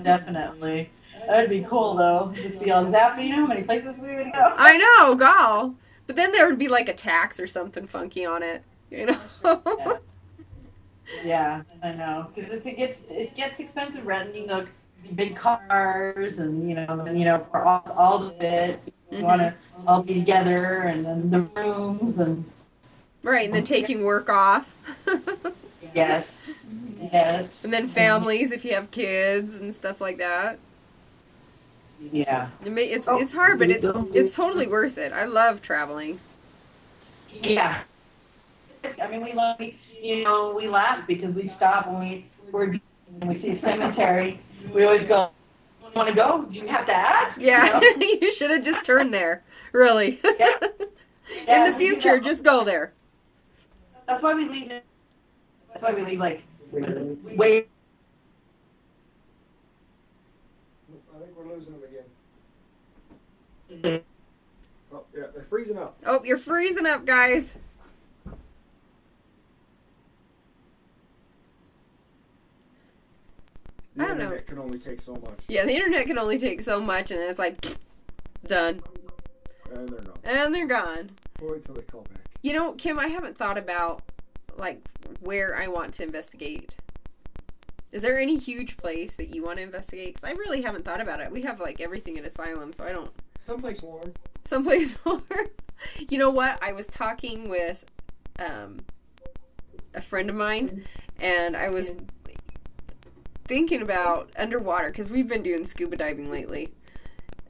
Definitely. That would be cool, though. Just be all zapping, how many places we would go. I know, God. But then there would be like a tax or something funky on it, Yeah, I know. Because it gets expensive renting big cars and, for all of it. You want to all be together and then the rooms and... Right, and then taking work off. Yes. Yes. And then families if you have kids and stuff like that. Yeah. It's hard, but it's totally worth it. I love traveling. Yeah. We laugh because we stop when we see a cemetery. We always go, want to go? Do you have to ask? Yeah, you should have just turned there. Really. Yeah. In the future, just go there. That's why we leave. That's why we leave wait. I think we're losing them again. Oh, yeah, they're freezing up. Oh, you're freezing up, guys. The internet can only take so much. Yeah, the internet can only take so much, and then it's like, done. And they're gone. And they're gone. Wait till they call back. Kim, I haven't thought about, where I want to investigate. Is there any huge place that you want to investigate? Because I really haven't thought about it. We have, everything in Asylum, so I don't... Someplace warm. Someplace warm? You know what? I was talking with a friend of mine, and I was thinking about underwater, because we've been doing scuba diving lately.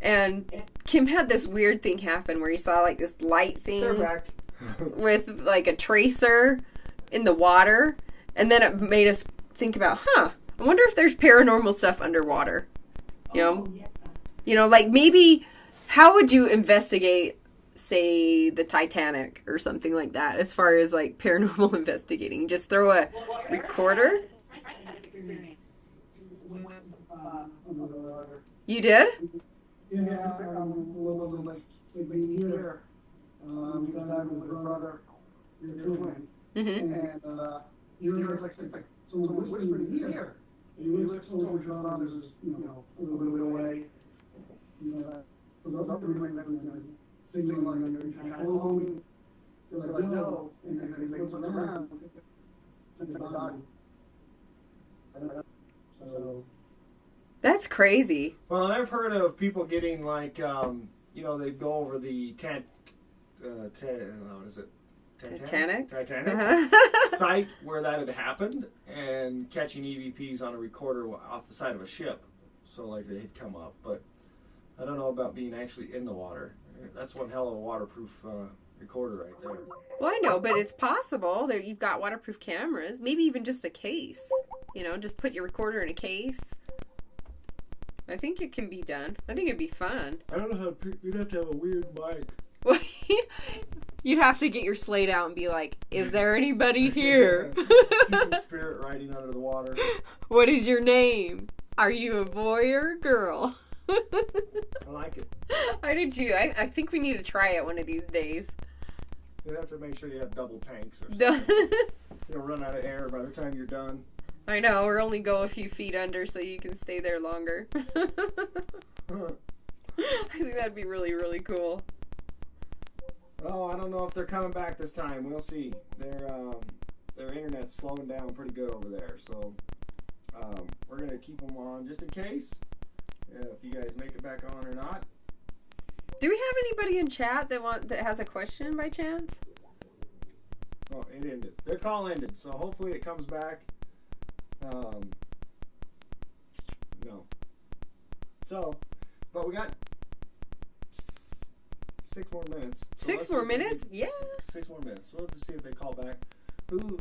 And Kim had this weird thing happen where he saw like this light thing with like a tracer in the water. And then it made us think about, I wonder if there's paranormal stuff underwater. You know, like maybe how would you investigate, say, the Titanic or something like that, as far as like paranormal investigating? Just throw a recorder? You did? Yeah, like here. You got out with your brother, your twin, and you were like, so what are you here? You live so much on this is, a little bit away. So those are really like thinking like you're home. You're like, no, and then they look around, and the body. So. That's crazy. Well, and I've heard of people getting like, they go over the what is it? Titanic site where that had happened, and catching EVPs on a recorder off the side of a ship. So like they had come up, but I don't know about being actually in the water. That's one hell of a waterproof recorder right there. Well, I know, but it's possible that you've got waterproof cameras. Maybe even just a case. Just put your recorder in a case. I think it can be done. I think it'd be fun. I don't know how. You'd have to have a weird mic. Well, you'd have to get your slate out and be like, "Is there anybody here?" Do some spirit writing under the water. What is your name? Are you a boy or a girl? I like it. I do too. I think we need to try it one of these days. You have to make sure you have double tanks or something. You'll run out of air by the time you're done. I know, or only go a few feet under so you can stay there longer. I think that'd be really, really cool. Oh, I don't know if they're coming back this time. We'll see. Their internet's slowing down pretty good over there, so we're gonna keep them on just in case. If you guys make it back on or not. Do we have anybody in chat that has a question by chance? Oh, it ended. Their call ended, so hopefully it comes back. No. So, but we got 6 more minutes. So 6 more minutes? Yeah. 6 more minutes. We'll have to see if they call back. Who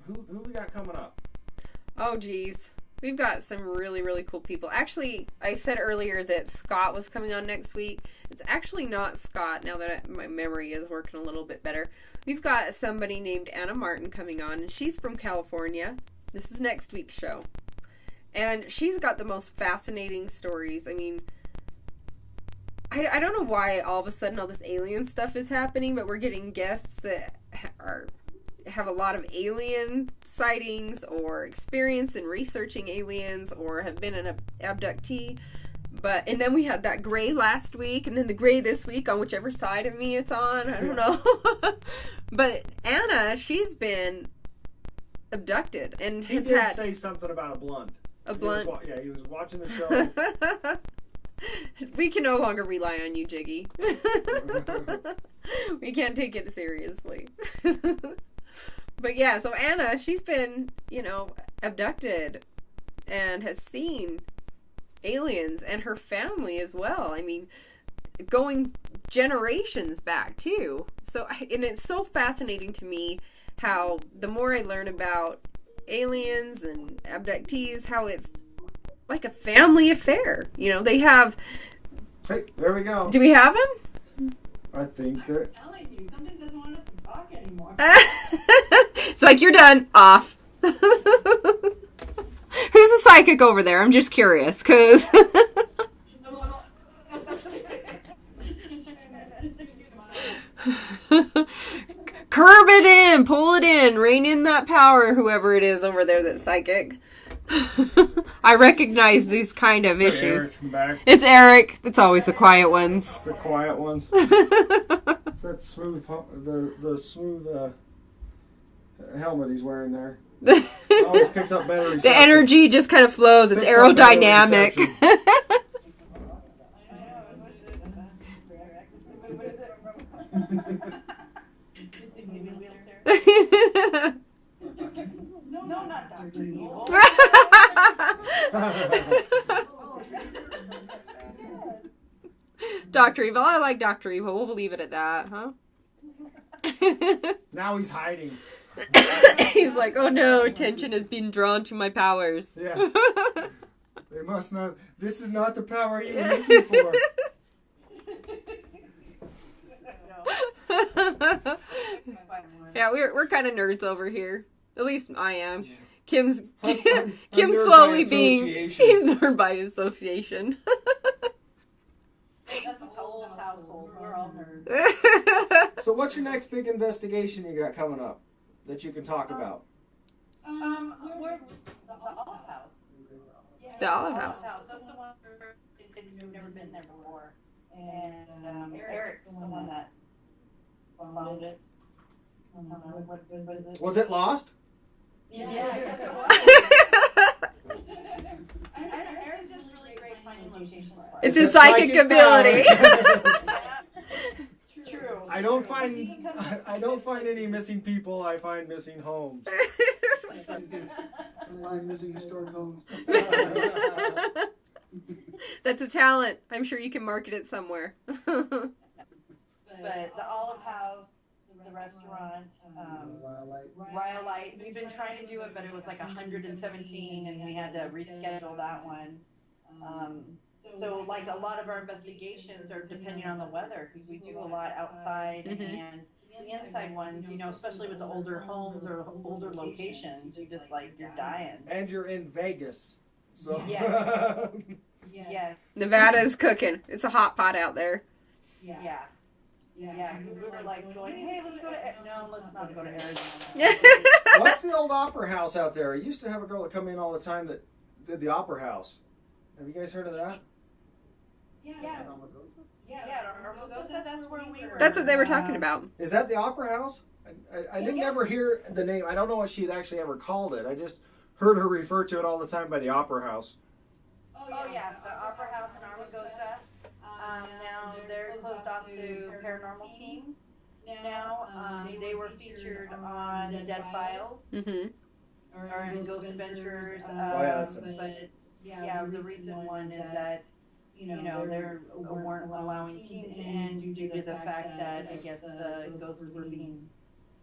we got coming up? Oh, geez. We've got some really, really cool people. Actually, I said earlier that Scott was coming on next week. It's actually not Scott, now that my memory is working a little bit better. We've got somebody named Anna Martin coming on, and she's from California. This is next week's show. And she's got the most fascinating stories. I mean, I don't know why all of a sudden all this alien stuff is happening, but we're getting guests that have a lot of alien sightings or experience in researching aliens or have been an abductee. And then we had that gray last week, and then the gray this week on whichever side of me it's on. I don't know. But Anna, she's been abducted and he has did had say something about a blunt. A blunt? He was watching the show. We can no longer rely on you, Jiggy. We can't take it seriously. But yeah, so Anna, she's been, abducted and has seen aliens, and her family as well. I mean, going generations back too. So, and it's so fascinating to me how the more I learn about aliens and abductees, how it's like a family affair. They have... Hey, there we go. Do we have him? I think that... Something doesn't want us to talk anymore. It's like, you're done. Off. Who's the psychic over there? I'm just curious, because... Curb it in, pull it in, rein in that power, whoever it is over there that's psychic. I recognize these kind of issues. It's Eric. It's always the quiet ones. The quiet ones. It's that smooth, the smooth helmet he's wearing there. Always picks up better reception. The energy just kind of flows. It's aerodynamic. in a wheelchair? No, not Dr. Evil. Dr. Evil. I like Dr. Evil. We'll leave it at that, huh? Now he's hiding. He's like, oh no, attention has been drawn to my powers. Yeah. They must not. This is not the power you're looking for. Yeah, we're kind of nerds over here. At least I am. Kim's I'm slowly nerd by being. association. He's nerd by association. That's his whole household. We're all nerds. So what's your next big investigation you got coming up that you can talk about? We're the Olive House. The Olive House. That's the one we've never been there before. And Eric's the one that found it. What is it? Was it lost? Yeah, I guess it was. Eric's just really great finding locations. It's his psychic ability. True. I don't find any missing people. I find missing homes. Find missing historic homes. That's a talent. I'm sure you can market it somewhere. But the Olive House, the restaurant, Rhyolite, we've been trying to do it, but it was like 117, and we had to reschedule that one. So, like, a lot of our investigations are depending on the weather, because we do a lot outside, and the inside ones, you know, especially with the older homes or older locations, you're just like, you're dying. And you're in Vegas. So. Yes. Yes. Nevada's cooking. It's a hot pot out there. Yeah. Yeah, because we were like going, hey, let's go to, no, let's not go to Arizona. What's the old opera house out there? I used to have a girl that come in all the time that did the opera house. Have you guys heard of that? Yeah, Armagosa, that's where we were. That's what they were talking about. Is that the opera house? I didn't ever hear the name. I don't know what she had actually ever called it. I just heard her refer to it all the time by the opera house. Oh yeah, the Opera House in Armagosa. Now they're closed off to paranormal teams. Now they were featured on Dead Files or in Ghost Adventures. But yeah, the recent one is that you know they weren't allowing teams in due to the fact that I guess the ghosts were being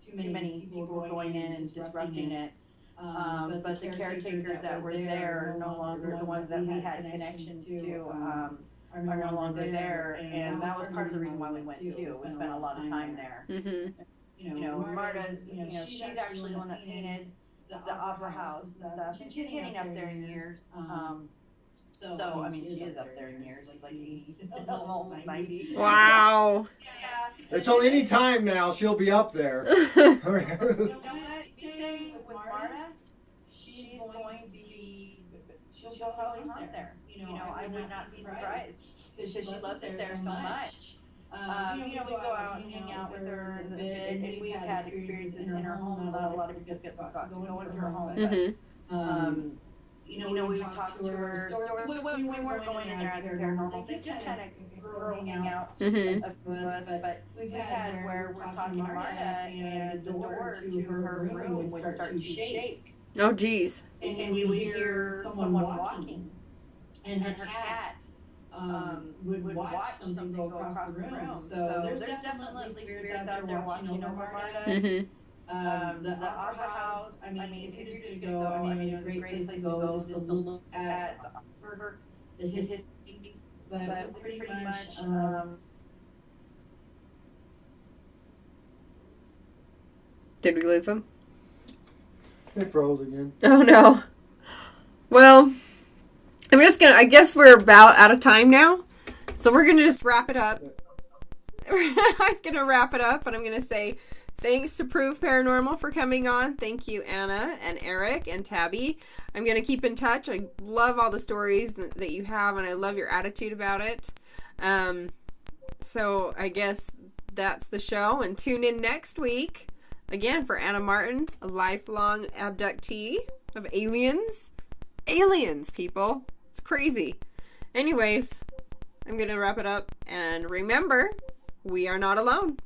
too many people were going in and disrupting it. But the caretakers that were there are no longer the ones that we had connections to are no longer there, and that was part of the reason why we went too. We spent a lot of time there. You know, Marta's, you know, she's actually the one that painted the Opera House and stuff, and she's getting up there in years. So I mean, she is up there in years, like 80, almost 90. Wow. Yeah. It's on any time now. She'll be up there. With Marta, she's going to be, she'll probably haunt there. You know, I would not be surprised because she loves it there so much. You know, we go out and hang out with her a bit, and we've had experiences in her home. Not a lot of people got to go into her home. But, you know, we talked to her. We weren't going in there as a paranormal, but just kind of girl hang out, a few of us. But we've had where we're talking to Marta, and the door to her room would start to shake. Oh, geez. And you would hear someone walking, and her cat would watch something go across the room. So there's definitely spirits out there watching over Marta. The Opera House, I mean, if you're just going to go, I mean, it was a great place to go just to look at the history, but pretty much, Did we lose them? They froze again. Oh no. Well, I guess we're about out of time now. So we're gonna just wrap it up. I'm gonna wrap it up, and I'm gonna say thanks to P.R.O.O.F Paranormal for coming on. Thank you, Anna and Eric and Tabby. I'm gonna keep in touch. I love all the stories that you have, and I love your attitude about it. So I guess that's the show, and tune in next week again for Anna Martin, a lifelong abductee of aliens. Aliens, people. It's crazy. Anyways, I'm gonna wrap it up, and remember, we are not alone.